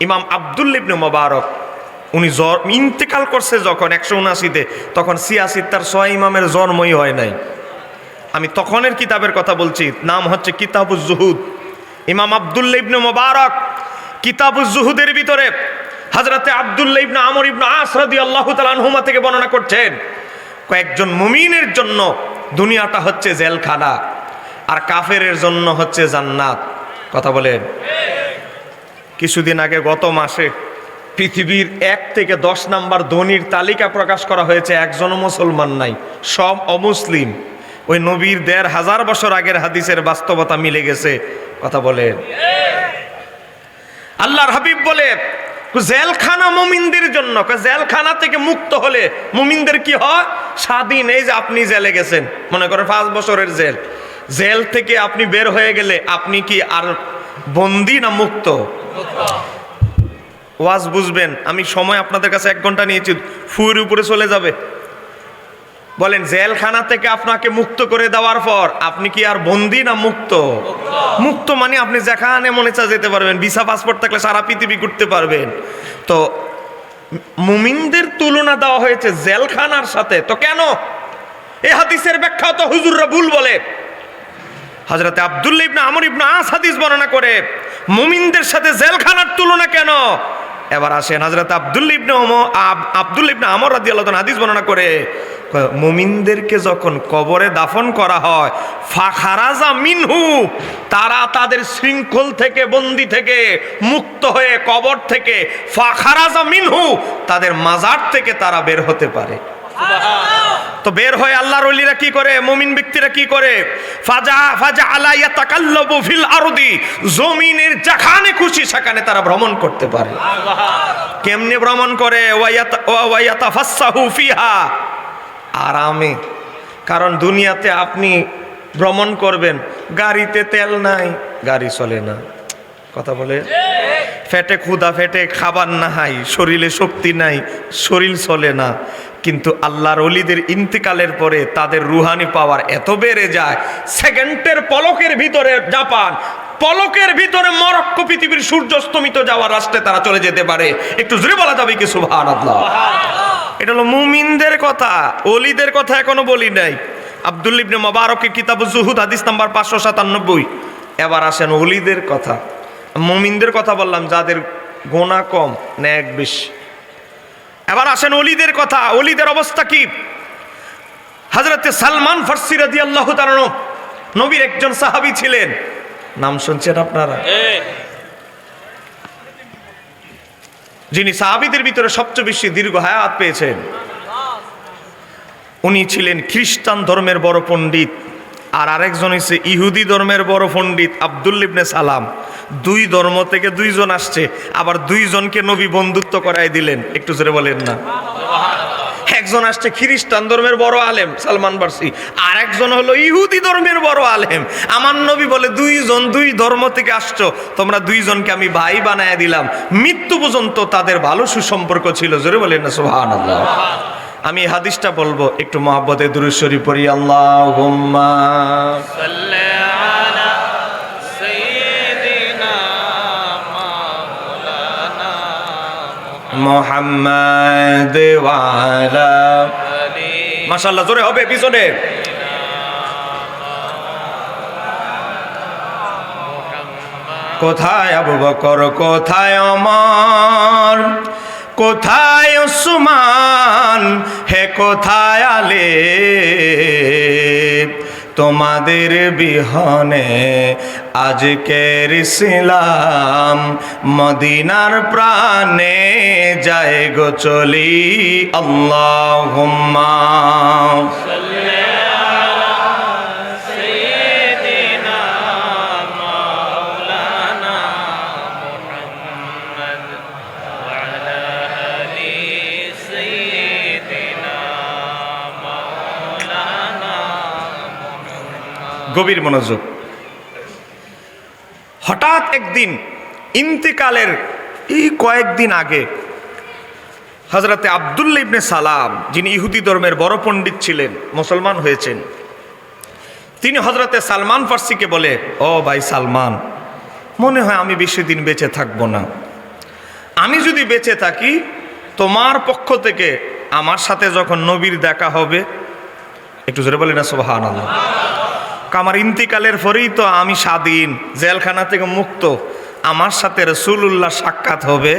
ইমাম আব্দুল্লাহ ইবনে মুবারক, উনি ইন্তেকাল করছে যখন 179-তে, তখন 86 তার 6 ইমামের জন্মই হয় নাই। আমি তখনের কিতাবের কথা বলছি, নাম হচ্ছে কিতাবুজ জুহুদ। ইমাম আব্দুল্লাহ ইবনে মুবারক কিতাবুজ জুহুদের ভিতরে হযরতে আব্দুল্লাহ ইবনে আমর ইবনে আস রাদিয়াল্লাহু তাআলা আনহুমা থেকে বর্ণনা করছেন, কয়েকজন মুমিনের জন্য দুনিয়াটা হচ্ছে জেলখানা, আর কাফেরের জন্য হচ্ছে জান্নাত। কথা বলেন। কিছুদিন আগে গত মাসে পৃথিবীর 1 থেকে 10 নাম্বার ধনীর তালিকা প্রকাশ করা হয়েছে, একজনও মুসলমান নাই, সব অমুসলিম। ওই নবীর 1500 বছর আগের হাদিসের বাস্তবতা মিলে গেছে। কথা বলেন। আল্লাহর হাবিব বলে জেলখানা মুমিনদের জন্য, জেলখানা থেকে মুক্ত হলে মুমিনদের কি হয়? স্বাধীন। এই যে আপনি জেলে গেছেন, মনে করেন 5 বছরের জেল, জেল থেকে আপনি বের হয়ে গেলে আপনি কি আর বন্দী না মুক্ত? ওয়াজ বুঝবেন, আমি সময় আপনাদের কাছে 1 ঘন্টা নিয়েছি, ফুয়ের উপরে চলে যাবে। বলেন, জেলখানা থেকে আপনাকে মুক্ত করে দেওয়ার পর আপনি কি আর বন্দী না মুক্ত? মুক্ত মানে আপনি যেখানে মনে চায় যেতে পারবেন, ভিসা পাসপোর্ট থাকলে সারা পৃথিবী ঘুরতে পারবেন। তো মুমিনদের তুলনা দেওয়া হয়েছে জেলখানার সাথে। তো কেন? এই হাদিসের ব্যাখ্যা তো হুজুররা ভুল বলে। হযরতে আব্দুল্লাহ ইবনে আমর ইবনে আস হাদিস বর্ণনা করে, মুমিনদের সাথে জেলখানার তুলনা কেন? এবার আসেন, হযরত আব্দুল্লাহ ইবনে আমর রাদিয়াল্লাহু তাআলা হাদিস বর্ণনা করে, মুমিনদেরকে যখন কবরে দাফন করা হয়, ফাখারাজা মিনহু, তারা তাদের শৃঙ্খল থেকে, বন্দি থেকে মুক্ত হয়ে, কবর থেকে, ফাখারাজা মিনহু, তাদের মাজার থেকে তারা বের হতে পারে। তো বের হয়ে আল্লাহর ওলিরা কি করে, মুমিন ব্যক্তিরা কি করে, ফাজা আলা ইয়াতাকাল্লাবু ফিল আরদি, জমিনের যেখানে খুশি সেখানে তারা ভ্রমণ করতে পারে। কেমনে ভ্রমণ করে, ওয়া ইয়াতাফাসসাহু ফিহা, আরামে। কারণ দুনিয়াতে আপনি ভ্রমণ করবেন, গাড়িতে তেল নাই, গাড়ি চলে না, কথা বলে, ফেটে ক্ষুধা, ফেটে খাবার নাই, শরীরে শক্তি নাই, শরীর চলে না। কিন্তু আল্লাহর ওলিদের ইন্তিকালের পরে তাদের রুহানি পাওয়ার এত বেড়ে যায়, সেকেন্ডের পলকের ভিতরে জাপান, পলকের ভিতরে মরক্কো, পৃথিবীর সূর্যাস্তমিত যাওয়ার রাস্তায় তারা চলে যেতে পারে। একটু জোরে বলা যাবে কি সুবহানাল্লাহ? এটা হলো মুমিনদের কথা, ওলিদের কথা এখনো বলি নাই। আব্দুল্লাহ ইবনে মুবারকের কিতাবুজ জুহুদ হাদিস নাম্বার 597। এবার আসেন ওলিদের কথা। মুমিনদের কথা বললাম যাদের গুনাহ কম, নেক বেশি। এবার আসেন ওলিদের কথা। ওলিদের অবস্থা কি? হযরতে সালমান ফারসি রাদিয়াল্লাহু তাআলা নবীর একজন সাহাবী ছিলেন, নাম শুনছেন আপনারা? যিনি সাহাবীদের ভিতরে সবচেয়ে বেশি দীর্ঘ হায়াত পেয়েছেন। উনি ছিলেন খ্রিস্টান ধর্মের বড় পণ্ডিত, আর আরেকজন হচ্ছে ইহুদি ধর্মের বড় পণ্ডিত আব্দুল্লাহ ইবনে সালাম। দুই ধর্ম থেকে দুইজন আসছে, আবার দুইজনকে নবী বন্ধুত্ব করায় দিলেন। একটু জোরে বলেন না। একজন আসছে খ্রিস্টান ধর্মের বড় আলেম সালমান ফারসি, আর একজন হলো ইহুদি ধর্মের বড় আলেম। আমার নবী বলে, দুইজন দুই ধর্ম থেকে আসছো, তোমরা দুইজনকে আমি ভাই বানায় দিলাম। মৃত্যু পর্যন্ত তাদের ভালো সুসম্পর্ক ছিল। জোরে বলেন না সুবহানাল্লাহ। আমি হাদিসটা বলবো, একটু মহব্বতে দুরূদ শরীফ পড়ি। আল্লাহুম্মা সাল্লি আলা সাইয়্যিদিনা মাওলানা মুহাম্মাদ ওয়া আলা আলি। মাশাআল্লাহ, জোরে হবে পিছনে। কোথায় আবু বকর, কোথায় ওমর, কোথায় উসমান, হে কোথায় আলী, তোমাদের বিহনে আজকের ইসলাম মদিনার প্রাণে যায় গো চলি। আল্লাহুম্মা সাল্লি আলা সাইয়্যিদিনা মাওলানা মুহাম্মদ ওয়া আলা আলি সাইয়্যিদিনা মাওলানা। গভীর মনোযোগ। হঠাৎ একদিন ইন্তিকালের এই কয়েকদিন আগে হযরতে আব্দুল্লাহ ইবনে সালাম, যিনি ইহুদি ধর্মের বড় পণ্ডিত ছিলেন, মুসলমান হয়েছেন। তিনি হযরতে সালমান ফারসিকে বলে, ও ভাই সালমান, মনে হয় আমি বেশি দিন বেঁচে থাকবো না। আমি যদি বেঁচে থাকি, তোমার পক্ষ থেকে আমার সাথে যখন নবীর দেখা হবে, একটু জোরে বলি না সুবহানাল্লাহ। আমার ইন্তিকালের পরেই তো আমি স্বাধীন, জেলখানা থেকে মুক্ত, আমার সাথে রাসূলুল্লাহ সাক্ষাৎ হবে,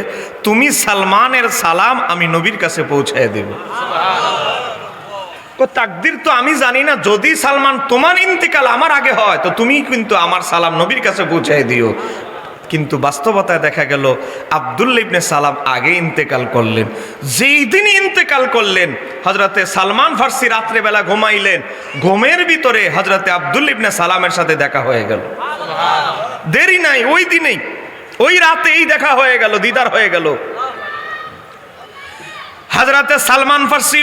তুমি সালমানের সালাম আমি নবীর কাছে পৌঁছায় দেব। তাকদির তো আমি জানি না, যদি সালমান তোমার ইন্তিকাল আমার আগে হয়, তো তুমি কিন্তু আমার সালাম নবীর কাছে পৌঁছায় দিও। কিন্তু বাস্তবতায় দেখা গেল আব্দুল্লাহ ইবনে সালাম আগে ইন্তেকাল করলেন। যেই দিন ইন্তেকাল করলেন, হযরতে সালমান ফারসি রাত্রেবেলা ঘুমাইলেন, ঘুমের ভিতরে হযরতে আব্দুল্লাহ ইবনে সালামের সাথে দেখা হয়ে গেল। দেরি নাই, ওই দিনেই, ওই রাতেই দেখা হয়ে গেল, দিদার হয়ে গেল। হযরতে সালমান ফারসি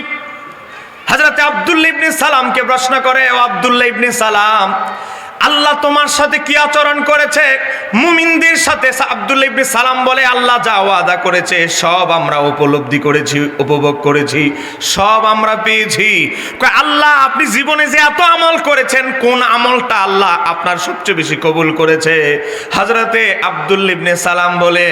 হযরতে আব্দুল্লাহ ইবনে সালামকে প্রশ্ন করে, ও আব্দুল্লাহ ইবনে সালাম, আল্লাহ তোমার সাথে কি আচরণ করেছে মুমিনদের সাথে? আব্দুল্লাহ ইবনে সালাম বলে, আল্লাহ যা ওয়াদা করেছে সব আমরা উপলব্ধি করেছি, উপভোগ করেছি, সব আমরা পেয়েছি। আল্লাহ আপনি জীবনে যে এত আমল করেছেন, কোন আমলটা আল্লাহ আপনার সবচেয়ে বেশি কবুল করেছে? হযরতে আব্দুল্লাহ ইবনে সালাম বলে,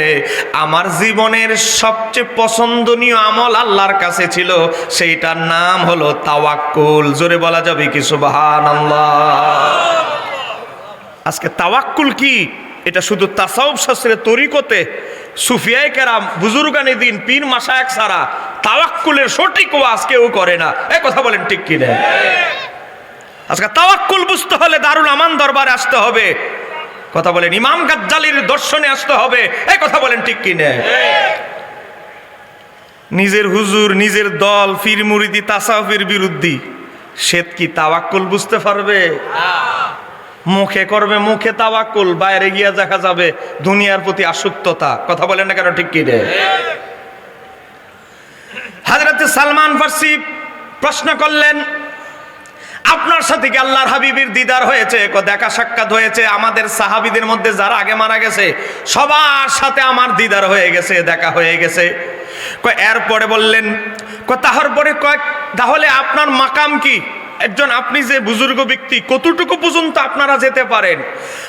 আমার জীবনের সবচেয়ে পছন্দনীয় আমল আল্লাহর কাছে ছিল, সেইটার নাম হলো তাওয়াক্কুল। জোরে বলা যাবে কি সুবহানাল্লাহ? আজকে তাওয়াক্কুল কি? এটা শুধু তাসাউফ শাস্ত্রের তরিকতে সুফিয়ায়ে কেরাম, বুজুর্গানে দিন, পীর মাশায়েখ ছাড়া তাওয়াক্কুলের সঠিক ওয়াজ কেউ করে না। এই কথা বলেন ঠিক কি না? আজকে তাওয়াক্কুল বুঝতে হলে দারুল আমান দরবারে আসতে হবে। কথা বলেন ইমাম গাজ্জালির দর্শনে আসতে হবে। এই কথা বলেন ঠিক কি না? নিজের হুজুর, নিজের দল, পীর মুরিদি, তাসাউফের বিরুদ্ধে সে কি তাওয়াক্কুল বুঝতে পারবে? মুখে করবে মুখে তাওয়াক্কুল, বাইরে গিয়া দেখা যাবে দুনিয়ার প্রতি আসক্ততা। কথা বলেন না কেন ঠিক কি রে? হযরত সালমান ফার্সি প্রশ্ন করলেন, আপনার সাথে কি আল্লাহর হাবিবের দিদার হয়েছে? দেখা সাক্ষাৎ হয়েছে। আমাদের সাহাবীদের মধ্যে যারা আগে মারা গেছে সবার সাথে আমার দিদার হয়ে গেছে, দেখা হয়ে গেছে। এরপরে বললেন তাহলে আপনার মাকাম কি? একজন আপনি যে বুজুর্গ ব্যক্তি, কতটুকু পর্যন্ত আপনারা যেতে পারেন?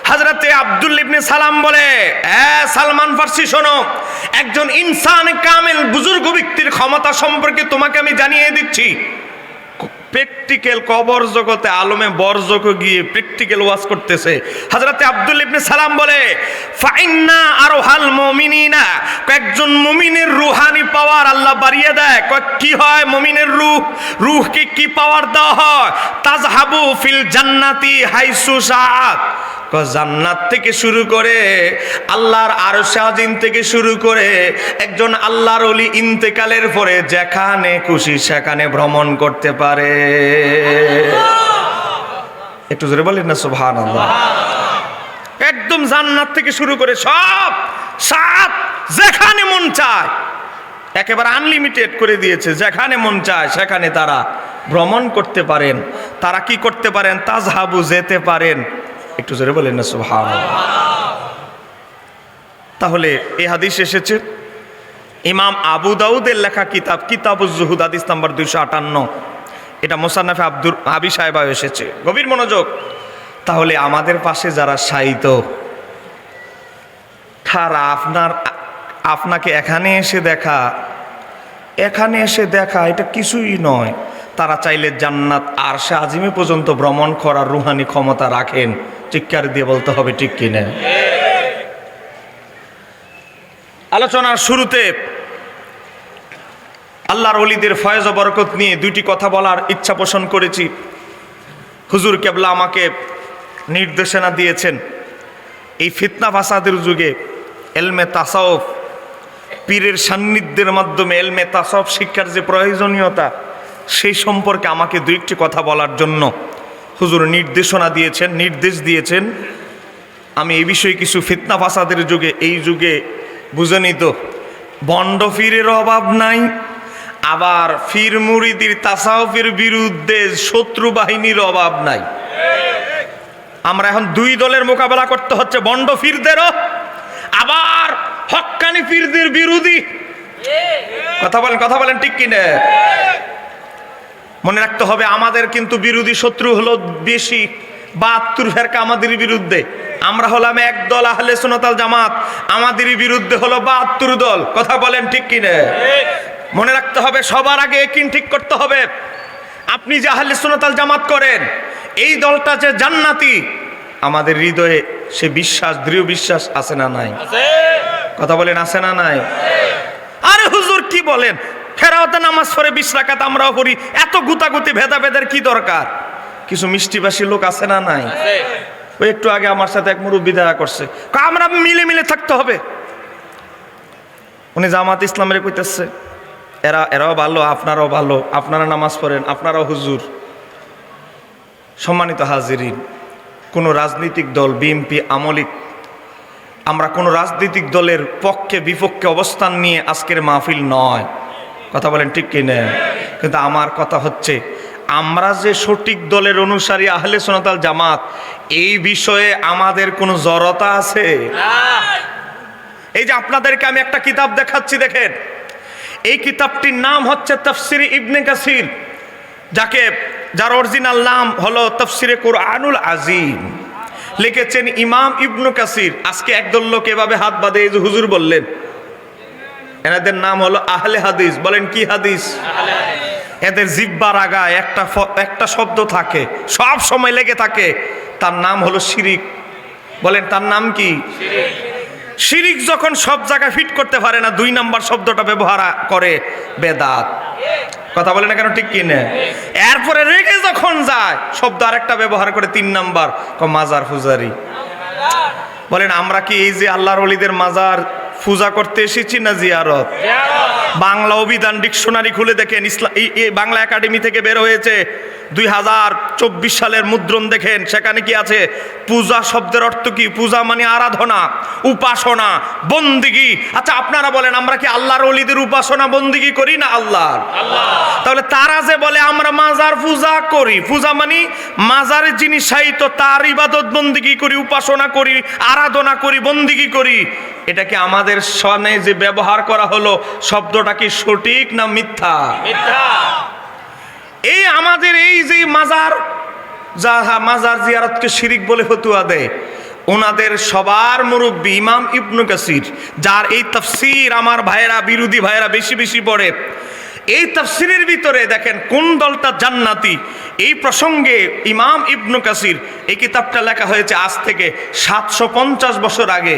হযরতে আব্দুল্লাহ ইবনে সালাম বলে, সালমান ফার্সি শোনো, একজন ইনসান কামেল বুজুর্গ ব্যক্তির ক্ষমতা সম্পর্কে তোমাকে আমি জানিয়ে দিচ্ছি। প্র্যাকটিক্যাল কবর জগতে আলমে বরজক গিয়ে প্র্যাকটিক্যাল ওয়াজ করতেছে। হযরতে আব্দুল্লাহ ইবনে সালাম বলে, ফাইন্না আরহাল মুমিনিনা, একজন মুমিনের রূহানি পাওয়ার আল্লাহ বাড়িয়ে দেয়। কি হয় মুমিনের রূহকে কি পাওয়ার দেওয়া হয়? তাজহাবু ফিল জান্নাতি হাইসু শাআত, জান্নাত থেকে শুরু করে আল্লাহর আরশে আজিম থেকে শুরু করে একজন আল্লাহর ওলি ইন্তেকালের পরে যেখানে খুশি সেখানে ভ্রমণ করতে পারে। একটু জোরে বলেন না সুবহানাল্লাহ। একদম জান্নাত থেকে শুরু করে সব সাত যেখানে মন চায় একেবারে আনলিমিটেড করে দিয়েছে। যেখানে মন চায় সেখানে তারা ভ্রমণ করতে পারেন। তারা কি করতে পারেন? তাজহাবু, যেতে পারেন। একটু জোরে বলেন না সুবহানাল্লাহ। তাহলে এই হাদিস এসেছে ইমাম আবু দাউদের লেখা কিতাব কিতাবুজ জুহুদ, হাদিস নাম্বার 258। এটা মুসান্নাফে আবি সাহেবা এসেছে। গভীর মনোযোগ। তাহলে আমাদের পাশে যারা শায়িত, তারা আপনাকে এখানে এসে দেখা এটা কিছুই নয়। তারা চাইলে জান্নাত আরশে আজিমে পর্যন্ত ভ্রমণ করার রুহানি ক্ষমতা রাখেন। চিৎকার দিয়ে বলতে হবে ঠিক কিনা? আলোচনার শুরুতে আল্লাহর ওলিদের ফয়েজ ও বরকত নিয়ে দুইটি কথা বলার ইচ্ছা পোষণ করেছি। হুজুর কেবলা আমাকে নির্দেশনা দিয়েছেন এই ফিতনা ফাসাদের যুগে এলমে তাসাউফ, পীরের সান্নিধ্যের মাধ্যমে এলমে তাসাউফ শিক্ষার যে প্রয়োজনীয়তা, সেই সম্পর্কে আমাকে দুই একটি কথা বলার জন্য হুজুর নির্দেশ দিয়েছেন। আমি এই বিষয়ে কিছু ফিতনা ফাসাদের যুগে, এই যুগে বুঝে তো বন্ড ফিরের অভাব নাই, আবার ফির মুরিদির তাসাউফের বিরুদ্ধে শত্রু বাহিনীর অভাব নাই। আমরা এখন দুই দলের মোকাবেলা করতে হচ্ছে, বন্ড ফিরদেরও আবার হক্কানি ফিরদের বিরোধী। কথা বলেন ঠিক কিনা? মনে রাখতে হবে আমাদের কিন্তু বিরোধী শত্রু হলো বেশি, 72 ফেরকা আমাদের বিরুদ্ধে। আমরা হলাম এক দল আহলে সুন্নাত ওয়াল জামাত, আমাদের বিরুদ্ধে হলো 72 দল। কথা বলেন ঠিক কিনা? মনে রাখতে হবে সবার আগে একই ঠিক করতে হবে। আপনি যে আহলে সুন্নাত ওয়াল জামাত করেন, এই দলটা যে জান্নাতি, আমাদের হৃদয়ে সে বিশ্বাস, দৃঢ় বিশ্বাস আছে না নাই? কথা বলেন আছে না নাই? আরে হুজুর কি বলেন, ফেরাওতে নামাজ পড়ে 20 রাকাত আমরাও পড়ি, এত গুতাগুতি ভেদাভেদের কি দরকার? কিছু মিষ্টিবাসী লোক আছে না নাই? ওই একটু আগে আমার সাথে এক মুরব্বি দেখা করছে, আমরা মিলে থাকতে হবে। উনি জামাত ইসলামের কইতেছে এরাও ভালো, আপনারাও ভালো, আপনারা নামাজ পড়েন, আপনারাও হুজুর। সম্মানিত হাজিরিন, কোনো রাজনৈতিক দল বিএনপি আমলিক, আমরা কোনো রাজনৈতিক দলের পক্ষে বিপক্ষে অবস্থান নিয়ে আজকের মাহফিল নয়। কথা বলেন ঠিক কি না? কিন্তু আমার কথা হচ্ছে আমরা যে সঠিক দলের অনুসারী আহলে সুন্নাত ওয়াল জামাত, এই বিষয়ে আমাদের কোনো জড়তা আছে? এই যে আপনাদেরকে আমি একটা কিতাব দেখাচ্ছি, দেখেন এই কিতাবটির নাম হচ্ছে তাফসির ইবনে কাসির, যার অরিজিনাল নাম হলো তাফসিরে কুরআনুল আজিম। লিখেছেন ইমাম ইবনে কাসির। আজকে একদল লোক এভাবে হাত বাঁধে, এই যে হুজুর বললেন, এনাদের নাম হলো আহলে হাদিস। বলেন কি হাদিস? এদের জিহ্বার আগায় একটা শব্দ থাকে, সব সময় লেগে থাকে, তার নাম হলো শিরিক। বলেন তার নাম কি? শিরিক যখন সব জায়গায় ফিট করতে পারে না, 2 নাম্বার শব্দটা ব্যবহার করে বেদাত। কথা বলে না কেন, ঠিক কি না? এরপরে রেগে যখন যায় শব্দ আরেকটা ব্যবহার করে 3 নাম্বার, মাজার ফুজারি। বলেন আমরা কি এই যে আল্লাহর ওলিদের মাজার পূজা করতে এসেছি না জিয়ারত? বাংলা অভিধান ডিকশনারি খুলে দেখেন, ইসলাম এই বাংলা একাডেমি থেকে বের হয়েছে 2024 সালের মুদ্রণ দেখেন, সেখানে কি আছে? পূজা শব্দের অর্থ কি? পূজা মানে আরাধনা, উপাসনা, বন্দিগি। আচ্ছা আপনারা বলেন আমরা কি আল্লাহর ওলিদের উপাসনা বন্দিগি করি না আল্লাহর? তাহলে তারা যে বলে আমরা মাজার পূজা করি, পূজা মানে মাজারের যিনি সাহিত্য তার ইবাদত বন্দিগি করি, উপাসনা করি, আরাধনা করি, বন্দিগি করি, এটা কি আমাদের সনে যে ব্যবহার করা হলো শব্দটা কি সঠিক না মিথ্যা? মিথ্যা। এই আমাদের এই যে মাজার জিয়ারতকে শিরিক বলে ফতুয়া দেয়, ওনাদের সবার মুরব্বী ইমাম ইবনে কাসির, যার এই তাফসীর আমার ভাইয়েরা, বিরোধী ভাইয়েরা বেশি বেশি পড়ে, এই তাফসীরের ভিতরে দেখেন কোন দলটা জান্নাতি, এই প্রসঙ্গে ইমাম ইবনে কাসির এই কিতাবটা লেখা হয়েছে আজ থেকে 750 বছর আগে।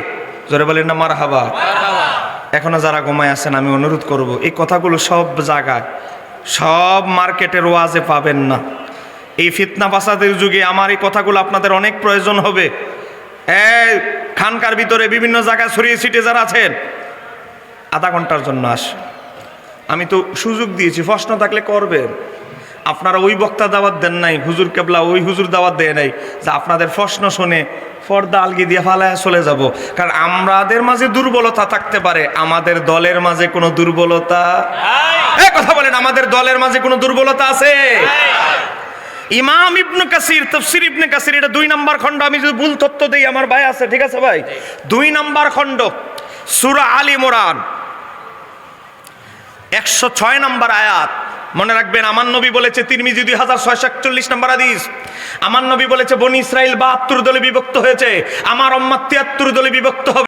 জোরে বলেন না মারহাবা। এখনো যারা ঘুমায় আছেন আমি অনুরোধ করব, এই কথাগুলো সব জায়গায়, সব মার্কেটের ওয়াজে পাবেন না। এই ফিতনা ফাসাদের যুগে আমার এই কথাগুলো আপনাদের অনেক প্রয়োজন হবে। খানকার ভিতরে বিভিন্ন জায়গায় ছড়িয়ে ছিটে যারা আছেন, আধা ঘন্টার জন্য আমি তো সুযোগ দিয়েছি, প্রশ্ন থাকলে করবেন। আপনারা ওই বক্তা দাওয়াত দেন নাই, হুজুর কেবলা ওই হুজুর দাওয়াত দেয় নাই যে আপনাদের প্রশ্ন শুনে পর্দা আলগি দিয়ে ফালায় চলে যাব। কারণ আমাদের মাঝে দুর্বলতা থাকতে পারে, আমাদের দলের মাঝে কোনো দুর্বলতা কথা বলেন, আমাদের দলের মাঝে কোনো দুর্বলতা আছে? ইমাম ইবনে কাসির, তাফসীর ইবনে কাসির, এটা 2 নাম্বার খণ্ড। আমি যদি ভুল তথ্য দেই আমার ভাই আছে, ঠিক আছে ভাই? 2 নাম্বার খণ্ড, সূরা আলী ইমরান 106 নাম্বার আয়াত। মনে রাখবেন আমার নবী বলেছে, তিরমিজি 2641 নাম্বার হাদিস, আমার নবী বলেছে বনি ইসরাইল 72 দলে বিভক্ত হয়েছে, আমার উম্মত 73 দলে বিভক্ত হবে।